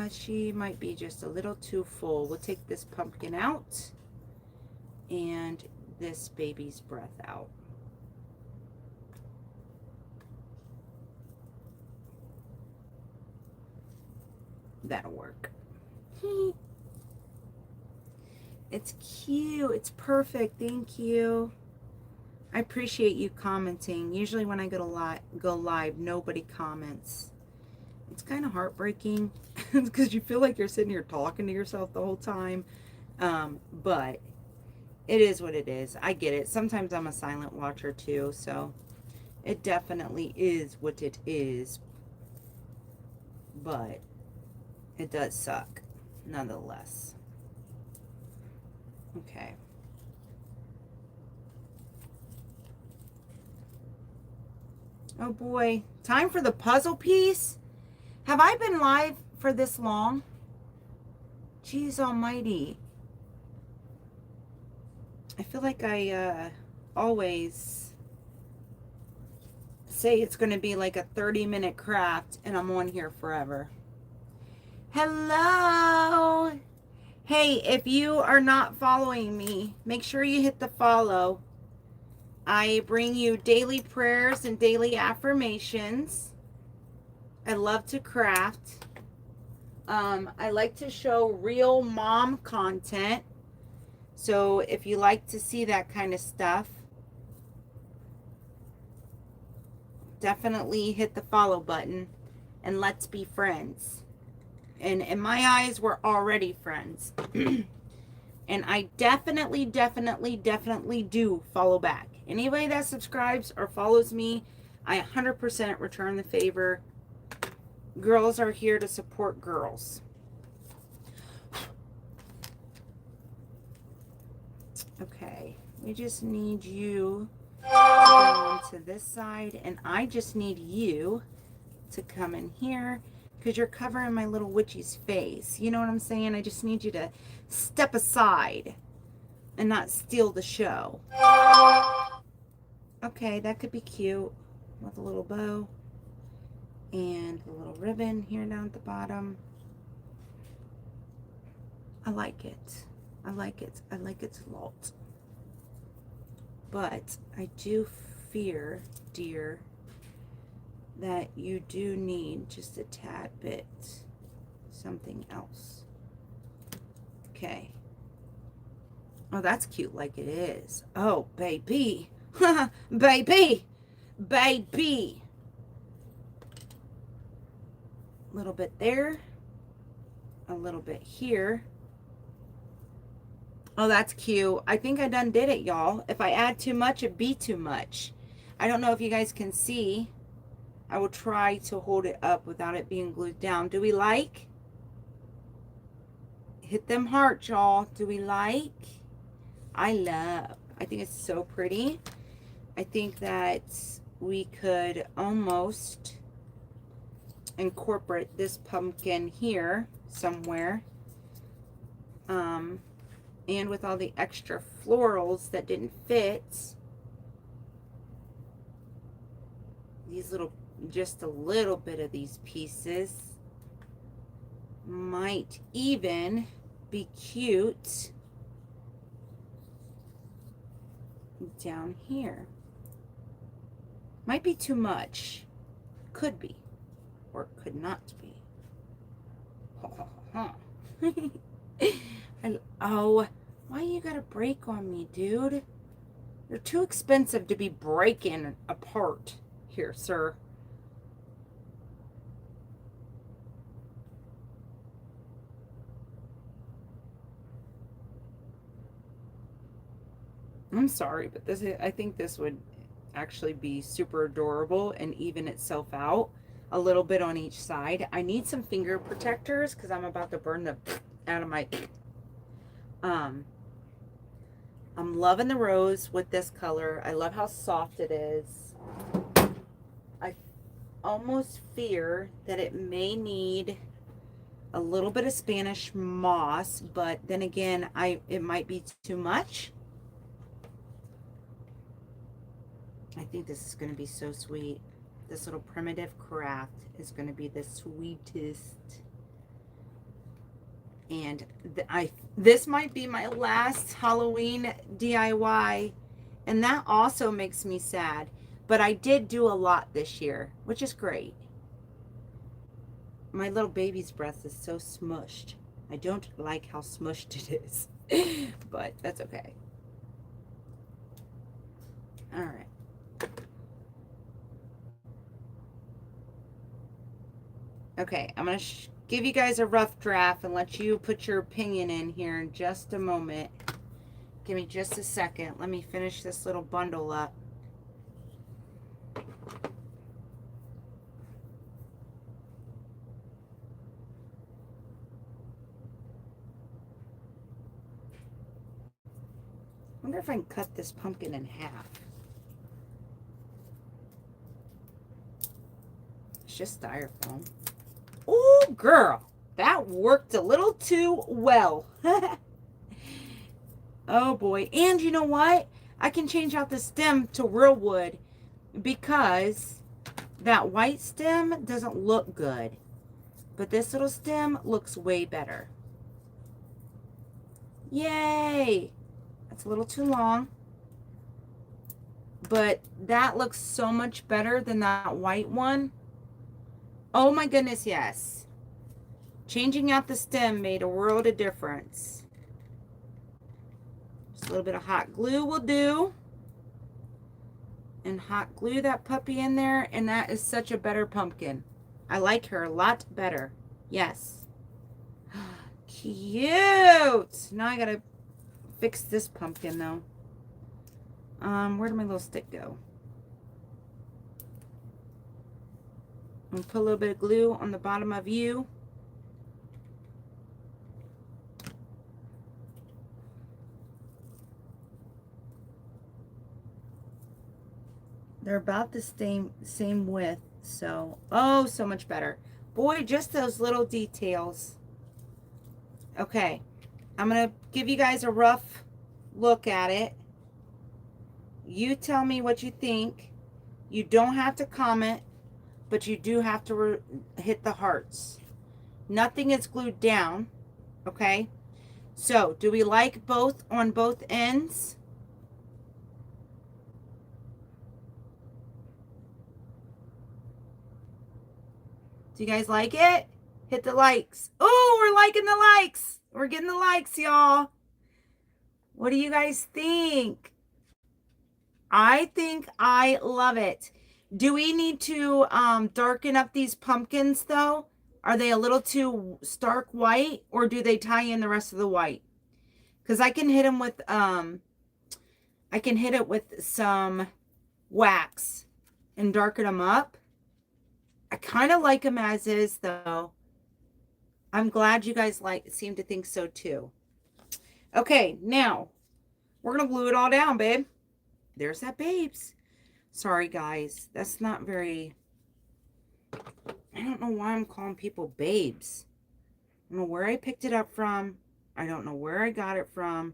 She might be just a little too full. We'll take this pumpkin out and this baby's breath out. That'll work. It's cute. It's perfect. Thank you. I appreciate you commenting. Usually when I go live, nobody comments. It's kind of heartbreaking because you feel like you're sitting here talking to yourself the whole time. But it is what it is. I get it. Sometimes I'm a silent watcher too, so it definitely is what it is. But it does suck, nonetheless. Okay. Oh boy. Time for the puzzle piece? Have I been live for this long? Jeez almighty. I feel like I always say it's going to be like a 30-minute craft and I'm on here forever. Hello. Hey, if you are not following me, make sure you hit the follow. I bring you daily prayers and daily affirmations. I love to craft. I like to show real mom content. So if you like to see that kind of stuff, definitely hit the follow button and let's be friends. And in my eyes, we're already friends. And I definitely do follow back. Anybody that subscribes or follows me, I 100% return the favor. Girls are here to support girls. Okay, we just need you to go into this side, and I just need you to come in here because you're covering my little witchy's face. You know what I'm saying? I just need you to step aside and not steal the show. Okay, that could be cute with a little bow and a little ribbon here down at the bottom. I like it. I like it. I like it a lot. But I do fear, dear, that you do need just a tad bit something else. Okay. Oh, that's cute like it is. Oh, baby. Baby. Baby. A little bit there. A little bit here. Oh, that's cute. I think I done did it, y'all. If I add too much, it'd be too much. I don't know if you guys can see. I will try to hold it up without it being glued down. Do we like? Hit them hearts, y'all. Do we like? I love. I think it's so pretty. I think that we could almost incorporate this pumpkin here somewhere. And with all the extra florals that didn't fit, these little, just a little bit of these pieces might even be cute down here. Might be too much. Could be. Or could not be. Oh, why you gotta break on me, dude? You're too expensive to be breaking apart here, sir. I'm sorry, but this is, I think this would actually be super adorable and even itself out a little bit on each side. I need some finger protectors because I'm about to burn the out of my I'm loving the rose with this color. I love how soft it is. I almost fear that it may need a little bit of Spanish moss, but then again, it might be too much. I think this is going to be so sweet. This little primitive craft is going to be the sweetest. And this might be my last Halloween DIY, and that also makes me sad. But I did do a lot this year, which is great. My little baby's breath is so smushed. I don't like how smushed it is, but that's okay. All right. Okay, I'm going to give you guys a rough draft and let you put your opinion in here in just a moment. Give me just a second. Let me finish this little bundle up. I wonder if I can cut this pumpkin in half. It's just styrofoam. Oh, girl, that worked a little too well. Oh, boy. And you know what? I can change out the stem to real wood because that white stem doesn't look good. But this little stem looks way better. Yay! That's a little too long. But that looks so much better than that white one. Oh my goodness, yes. Changing out the stem made a world of difference. Just a little bit of hot glue will do. And hot glue that puppy in there, and that is such a better pumpkin. I like her a lot better. Yes. Cute! Now I gotta fix this pumpkin though. Where did my little stick go? I'm gonna put a little bit of glue on the bottom of you. They're about the same width, so oh, so much better. Boy, just those little details. Okay, I'm gonna give you guys a rough look at it. You tell me what you think. You don't have to comment, but you do have to hit the hearts. Nothing is glued down, okay? So, do we like both on both ends? Do you guys like it? Hit the likes. Oh, we're liking the likes. We're getting the likes, y'all. What do you guys think? I think I love it. Do we need to darken up these pumpkins though? Are they a little too stark white, or do they tie in the rest of the white? Because I can hit them with I can hit it with some wax and darken them up. I kind of like them as is though. I'm glad you guys seem to think so too. Okay, now we're gonna glue it all down, babe. There's that babes. Sorry, guys. That's not very... I don't know why I'm calling people babes. I don't know where I picked it up from. I don't know where I got it from.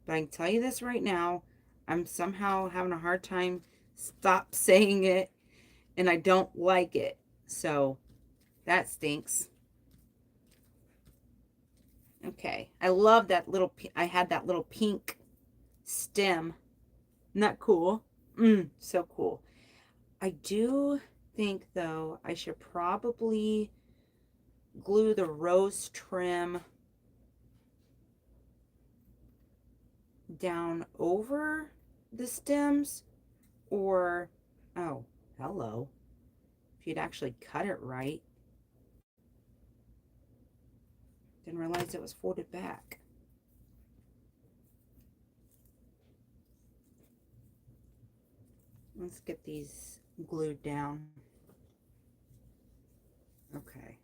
But I can tell you this right now. I'm somehow having a hard time stop saying it. And I don't like it. So, that stinks. Okay. I love that little... I had that little pink stem. Isn't that cool? So cool. I do think, though, I should probably glue the rose trim down over the stems, or, oh, hello, if you'd actually cut it right. Didn't realize it was folded back. Let's get these glued down. Okay,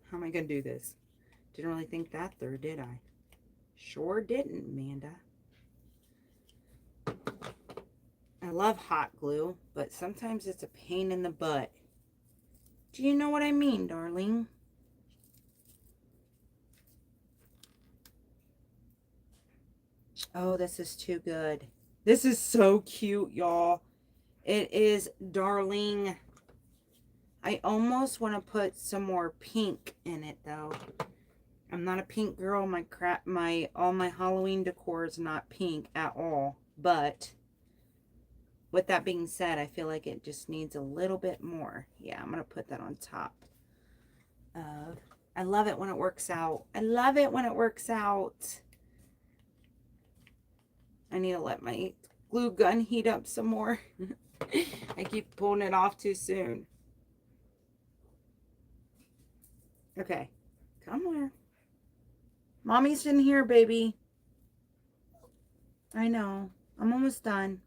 how am I gonna do this? Didn't really think that through, did I? Sure didn't, Amanda. I love hot glue, but sometimes it's a pain in the butt. Do you know what I mean, darling? Oh, this is too good. This is so cute, y'all. It is darling. I almost want to put some more pink in it, though. I'm not a pink girl. All my Halloween decor is not pink at all. But with that being said, I feel like it just needs a little bit more. Yeah, I'm going to put that on top of... I love it when it works out. I love it when it works out. I need to let my glue gun heat up some more. I keep pulling it off too soon. Okay, come here. Mommy's in here, baby. I know. I'm almost done.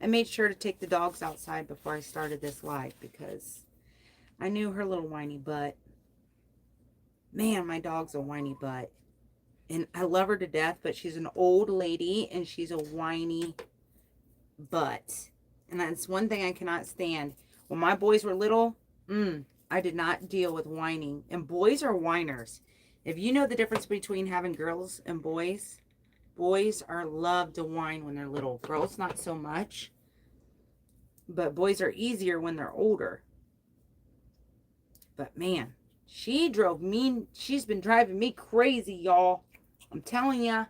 I made sure to take the dogs outside before I started this live because I knew her little whiny butt. Man, my dog's a whiny butt. And I love her to death, but she's an old lady and she's a whiny butt. And that's one thing I cannot stand. When my boys were little, I did not deal with whining. And boys are whiners. If you know the difference between having girls and boys, boys are love to whine when they're little. Girls, not so much. But boys are easier when they're older. But man, she's been driving me crazy, y'all. I'm telling ya.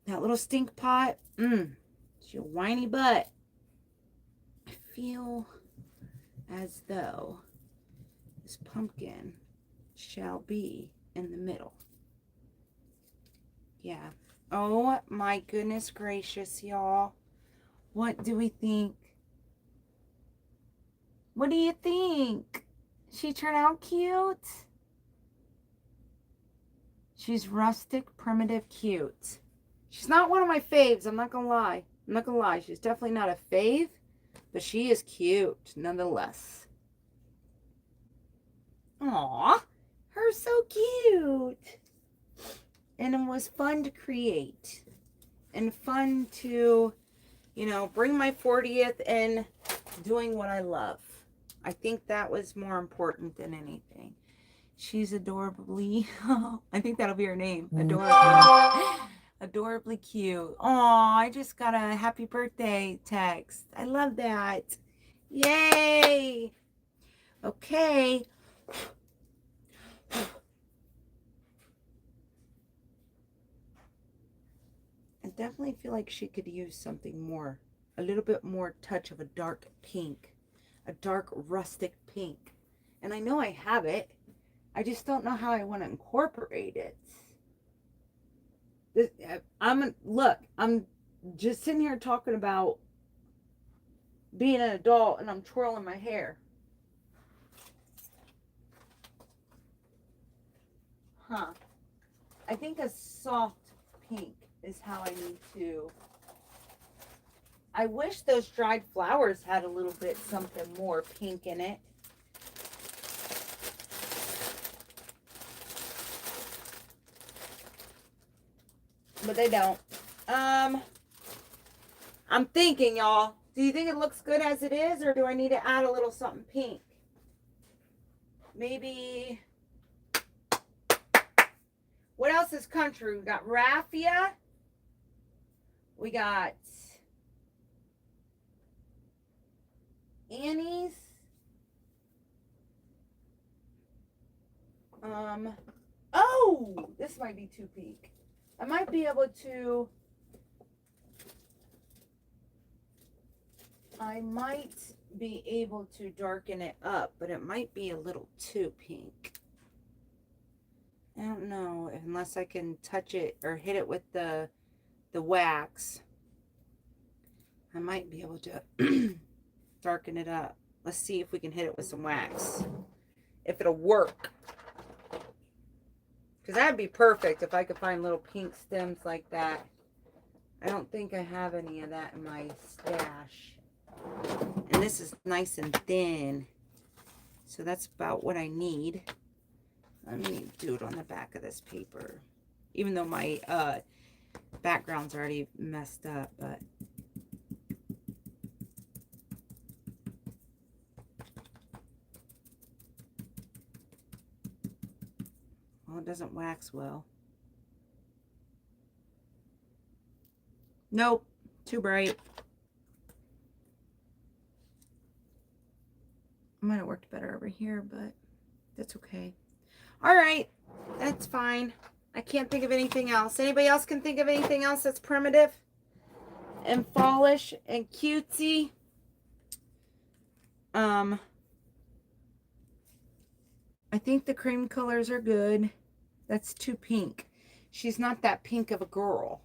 That little stink pot, she's a whiny butt. I feel as though this pumpkin shall be in the middle. Yeah. Oh my goodness gracious, y'all. What do we think? What do you think? She turned out cute? She's rustic, primitive, cute. She's not one of my faves, I'm not gonna lie. I'm not gonna lie, she's definitely not a fave, but she is cute nonetheless. Aw, her so cute. And it was fun to create. And fun to, you know, bring my 40th and doing what I love. I think that was more important than anything. She's adorably, I think that'll be her name, adorably cute. Aw, I just got a happy birthday text. I love that. Yay. Okay. I definitely feel like she could use something more, a little bit more touch of a dark pink, a dark rustic pink. And I know I have it. I just don't know how I want to incorporate it. Look, I'm just sitting here talking about being an adult and I'm twirling my hair. Huh. I think a soft pink is how I need to. I wish those dried flowers had a little bit something more pink in it. But they don't. I'm thinking, y'all. Do you think it looks good as it is, or do I need to add a little something pink? Maybe. What else is country? We got raffia. We got Annie's. Oh, this might be too pink. I might be able to. I might be able to darken it up, but it might be a little too pink. I don't know, unless I can touch it or hit it with the wax. I might be able to darken it up. Let's see if we can hit it with some wax. If it'll work. Because that'd be perfect if I could find little pink stems like that. I don't think I have any of that in my stash. And this is nice and thin. So that's about what I need. Let me do it on the back of this paper. Even though my background's already messed up, but well, it doesn't wax well. Nope, too bright. Might have worked better over here, but that's okay. All right, that's fine. I can't think of anything else. Anybody else can think of anything else that's primitive and fallish and cutesy? I think the cream colors are good. That's too pink. She's not that pink of a girl.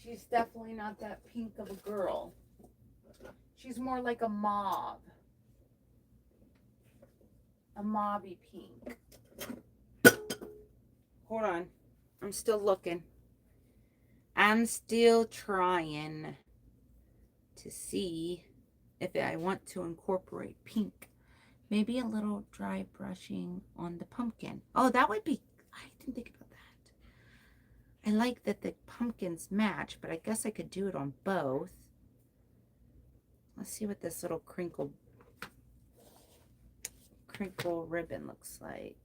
She's definitely not that pink of a girl. She's more like a mauve. A mauvey pink. Hold on. I'm still looking. I'm still trying to see if I want to incorporate pink. Maybe a little dry brushing on the pumpkin. Oh, that would be, I didn't think about that. I like that the pumpkins match, but I guess I could do it on both. Let's see what this little crinkle ribbon looks like.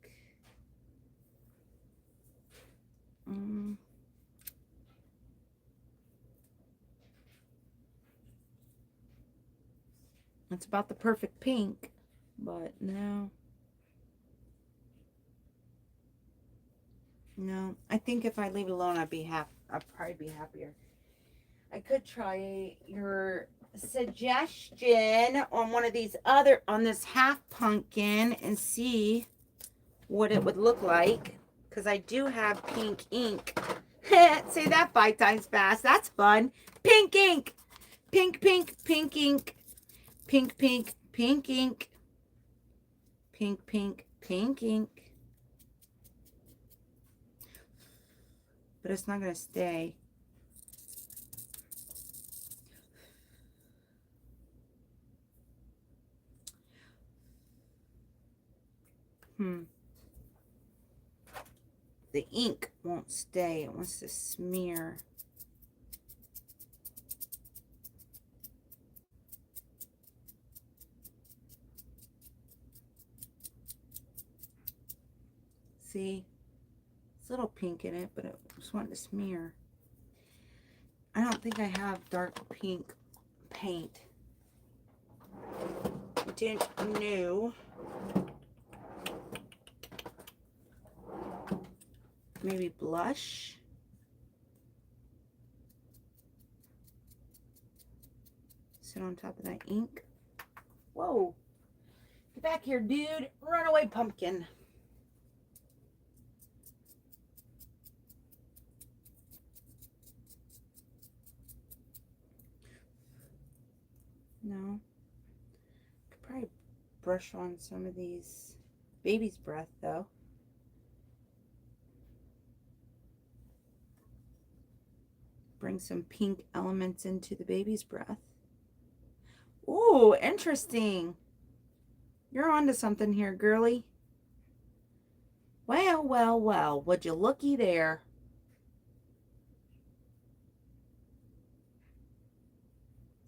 It's about the perfect pink, but no, I think if I leave it alone, I'd probably be happier. I could try your suggestion on one of these on this half pumpkin and see what it would look like, because I do have pink ink. Say that 5 times fast. That's fun. Pink ink. Pink, pink, pink ink. Pink, pink, pink ink. Pink, pink, pink ink. But it's not going to stay. The ink won't stay. It wants to smear. See? It's a little pink in it, but it just wanted to smear. I don't think I have dark pink paint. Didn't know. Maybe blush. Sit on top of that ink. Whoa. Get back here, dude. Runaway pumpkin. No. Could probably brush on some of these baby's breath, though. Bring some pink elements into the baby's breath. Ooh, interesting. You're onto something here, girly. Well, well, well. Would you looky there?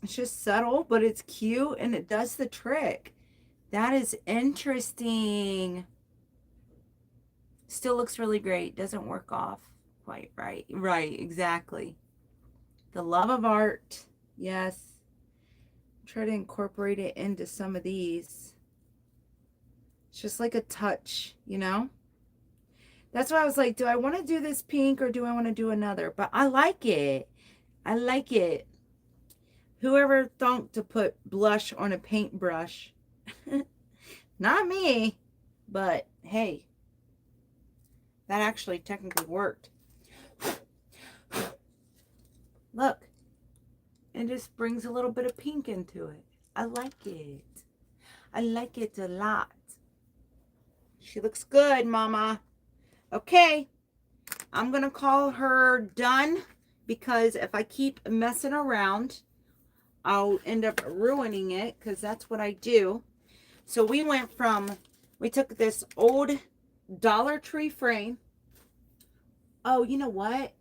It's just subtle, but it's cute and it does the trick. That is interesting. Still looks really great. Doesn't work off quite right. Right, exactly. The love of art. Yes. Try to incorporate it into some of these. It's just like a touch, you know? That's why I was like, do I want to do this pink or do I want to do another? But I like it. I like it. Whoever thought to put blush on a paintbrush? Not me. But hey, that actually technically worked. Look, it just brings a little bit of pink into it. I like it. I like it a lot. She looks good, Mama. Okay, I'm going to call her done because if I keep messing around, I'll end up ruining it because that's what I do. So we took this old Dollar Tree frame. Oh, you know what?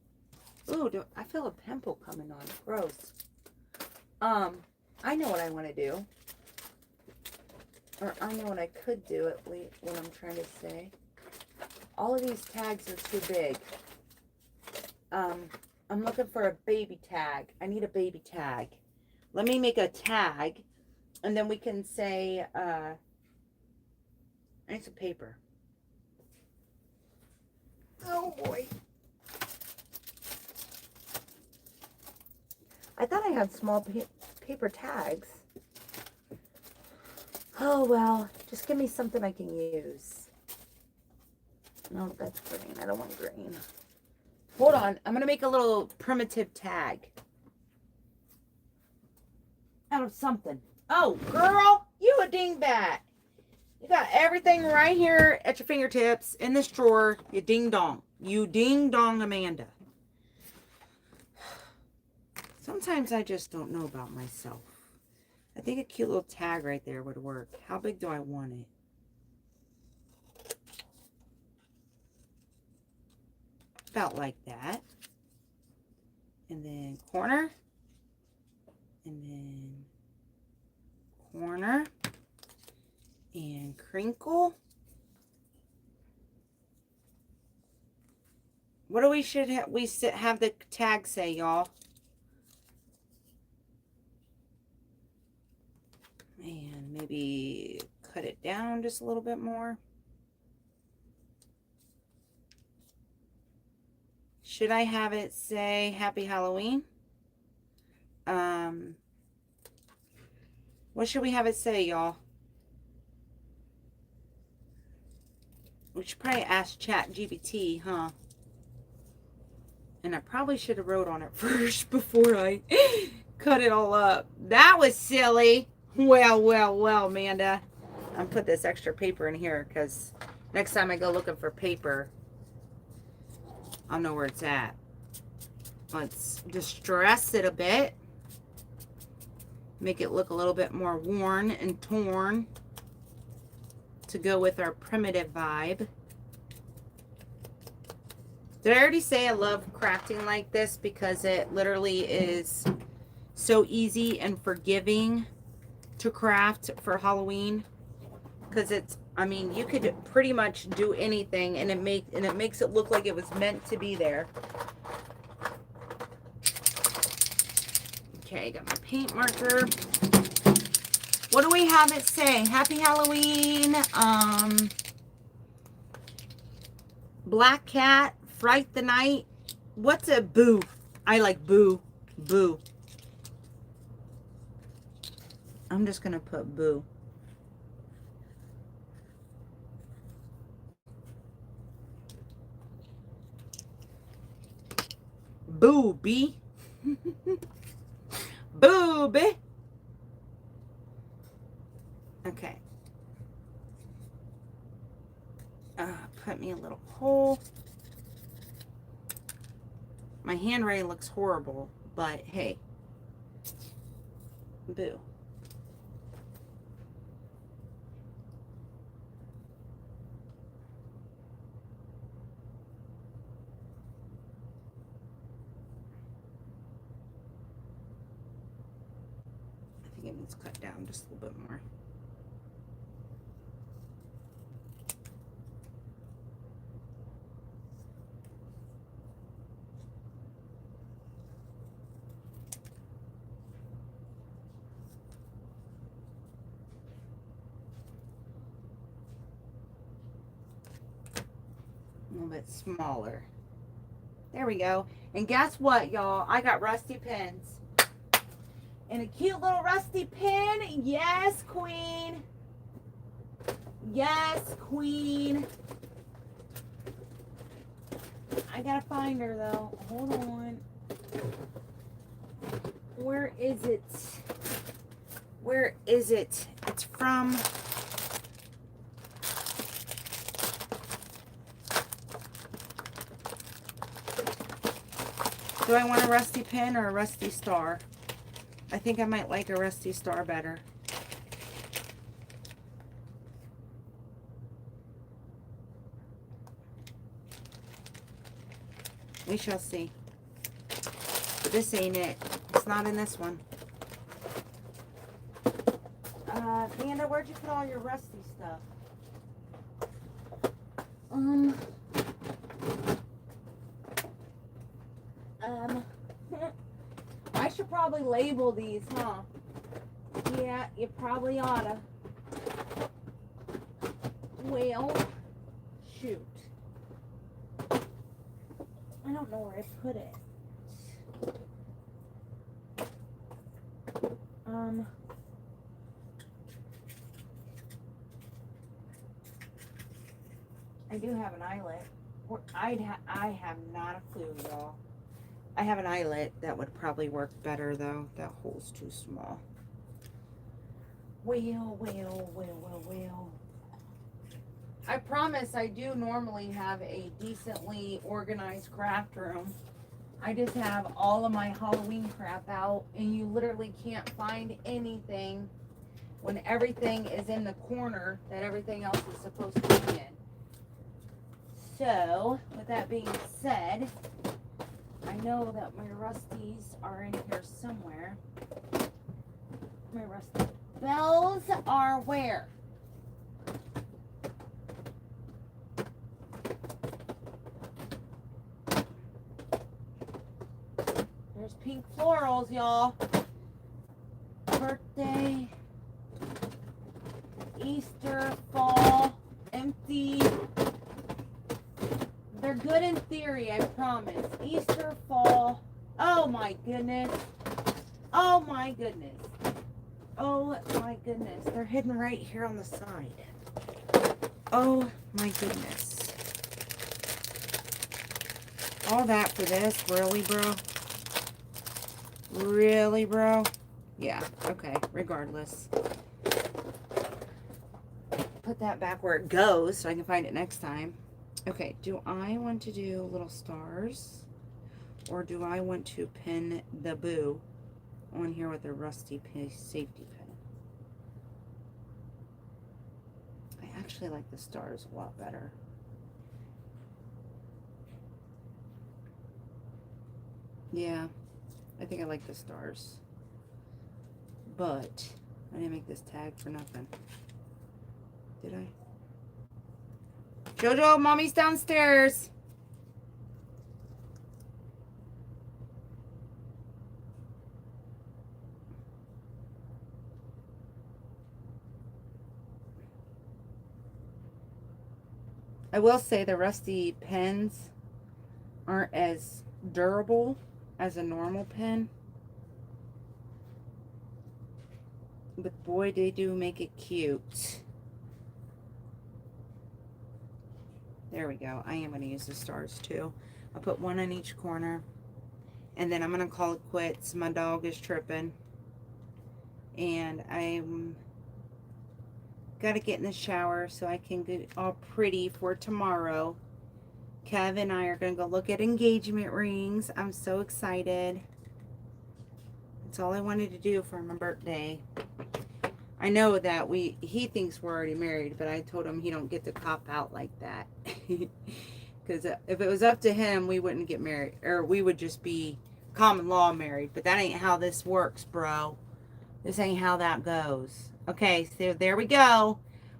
Ooh, I feel a pimple coming on. Gross. I know what I want to do. Or I know what I could do at least, what I'm trying to say. All of these tags are too big. I'm looking for a baby tag. I need a baby tag. Let me make a tag, and then we can say, I need some paper. Oh, boy. I thought I had small paper tags. Oh, well, just give me something I can use. No, that's green. I don't want green. Hold on. I'm going to make a little primitive tag. Out of something. Oh, girl, you a dingbat. You got everything right here at your fingertips in this drawer. You ding dong. You ding dong, Amanda. Sometimes I just don't know about myself. I think a cute little tag right there would work. How big do I want it? About like that. And then corner. And then corner. And crinkle. What do we have the tag say, y'all? And maybe cut it down just a little bit more. Should I have it say Happy Halloween? What should we have it say, y'all? We should probably ask ChatGPT, huh? And I probably should have wrote on it first before I cut it all up. That was silly. Well, Amanda. I'm put this extra paper in here because next time I go looking for paper, I'll know where it's at. Let's distress it a bit. Make it look a little bit more worn and torn to go with our primitive vibe. Did I already say I love crafting like this because it literally is so easy and forgiving to craft for Halloween? Because it's, I mean, you could pretty much do anything and it makes it look like it was meant to be there. Okay, got my paint marker. What do we have it say? Happy Halloween. Black Cat, Fright the Night. What's a boo? I like boo. Boo. I'm just going to put boo. Booby. Booby. Okay. Put me a little hole. My handwriting looks horrible, but hey. Boo. think it needs cut down just a little bit more. A little bit smaller. There we go. And guess what, y'all? I got rusty pins. And a cute little rusty pin. Yes, queen. Yes, queen. I gotta find her, though. Hold on. Where is it? Where is it? It's from... Do I want a rusty pin or a rusty star? I think I might like a rusty star better. We shall see. But this ain't it. It's not in this one. Amanda, where'd you put all your rusty stuff? I should probably label these, huh? Yeah, you probably oughta. Well, shoot. I don't know where I put it. I do have an eyelet. I have not a clue, y'all. I have an eyelet that would probably work better, though. That hole's too small. Well. I promise I do normally have a decently organized craft room. I just have all of my Halloween crap out, and you literally can't find anything when everything is in the corner that everything else is supposed to be in. So, with that being said, I know that my rusties are in here somewhere. My rusty bells are where? There's pink florals, y'all. Birthday, Easter, fall, empty. They're good in theory, I promise. Easter, fall. Oh my goodness. Oh my goodness. Oh my goodness. They're hidden right here on the side. Oh my goodness. All that for this? Really, bro? Really, bro? Yeah, okay. Regardless. Put that back where it goes so I can find it next time. Okay, do I want to do little stars? Or do I want to pin the boo on here with a rusty safety pin? I actually like the stars a lot better. Yeah, I think I like the stars. But I didn't make this tag for nothing. Did I? Jojo, mommy's downstairs. I will say the rusty pens aren't as durable as a normal pen. But boy, they do make it cute. There we go. I am going to use the stars too. I'll put one on each corner. And then I'm going to call it quits. My dog is tripping. And I'm got to get in the shower so I can get all pretty for tomorrow. Kev and I are going to go look at engagement rings. I'm so excited. That's all I wanted to do for my birthday. I know that he thinks we're already married, but I told him he don't get to cop out like that. Because if it was up to him, we wouldn't get married. Or we would just be common law married. But that ain't how this works, bro. This ain't how that goes. Okay, so there we go.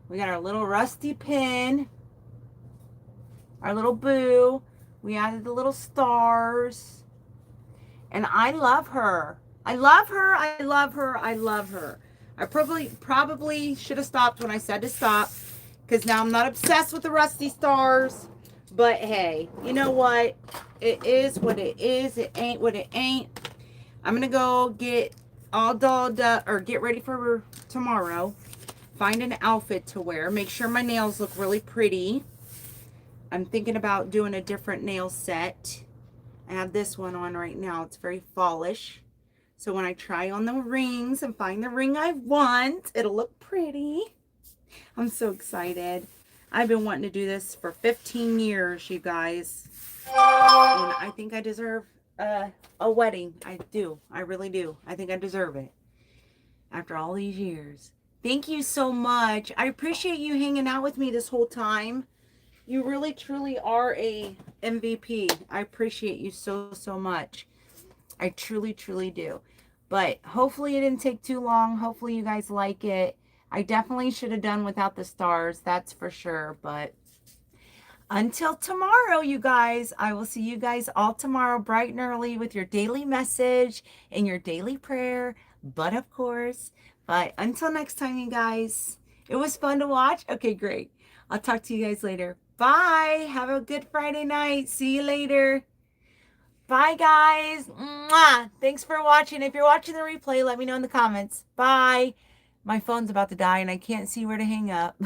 We got our little rusty pin, our little boo. We added the little stars. And I love her. I love her. I love her. I love her. I probably should have stopped when I said to stop, because now I'm not obsessed with the rusty stars. But hey, you know what? It is what it is. It ain't what it ain't. I'm going to go get all dolled up, or get ready for tomorrow. Find an outfit to wear. Make sure my nails look really pretty. I'm thinking about doing a different nail set. I have this one on right now. It's very fallish. So when I try on the rings and find the ring I want, it'll look pretty. I'm so excited. I've been wanting to do this for 15 years, you guys. And I think I deserve a wedding. I do. I really do. I think I deserve it after all these years. Thank you so much. I appreciate you hanging out with me this whole time. You really, truly are a MVP. I appreciate you so, so much. I truly, truly do. But hopefully it didn't take too long. Hopefully you guys like it. I definitely should have done without the stars. That's for sure. But until tomorrow, you guys, I will see you guys all tomorrow bright and early with your daily message and your daily prayer. But of course, until next time, you guys, it was fun to watch. Okay, great. I'll talk to you guys later. Bye. Have a good Friday night. See you later. Bye, guys. Mwah. Thanks for watching. If you're watching the replay, let me know in the comments. Bye. My phone's about to die and I can't see where to hang up.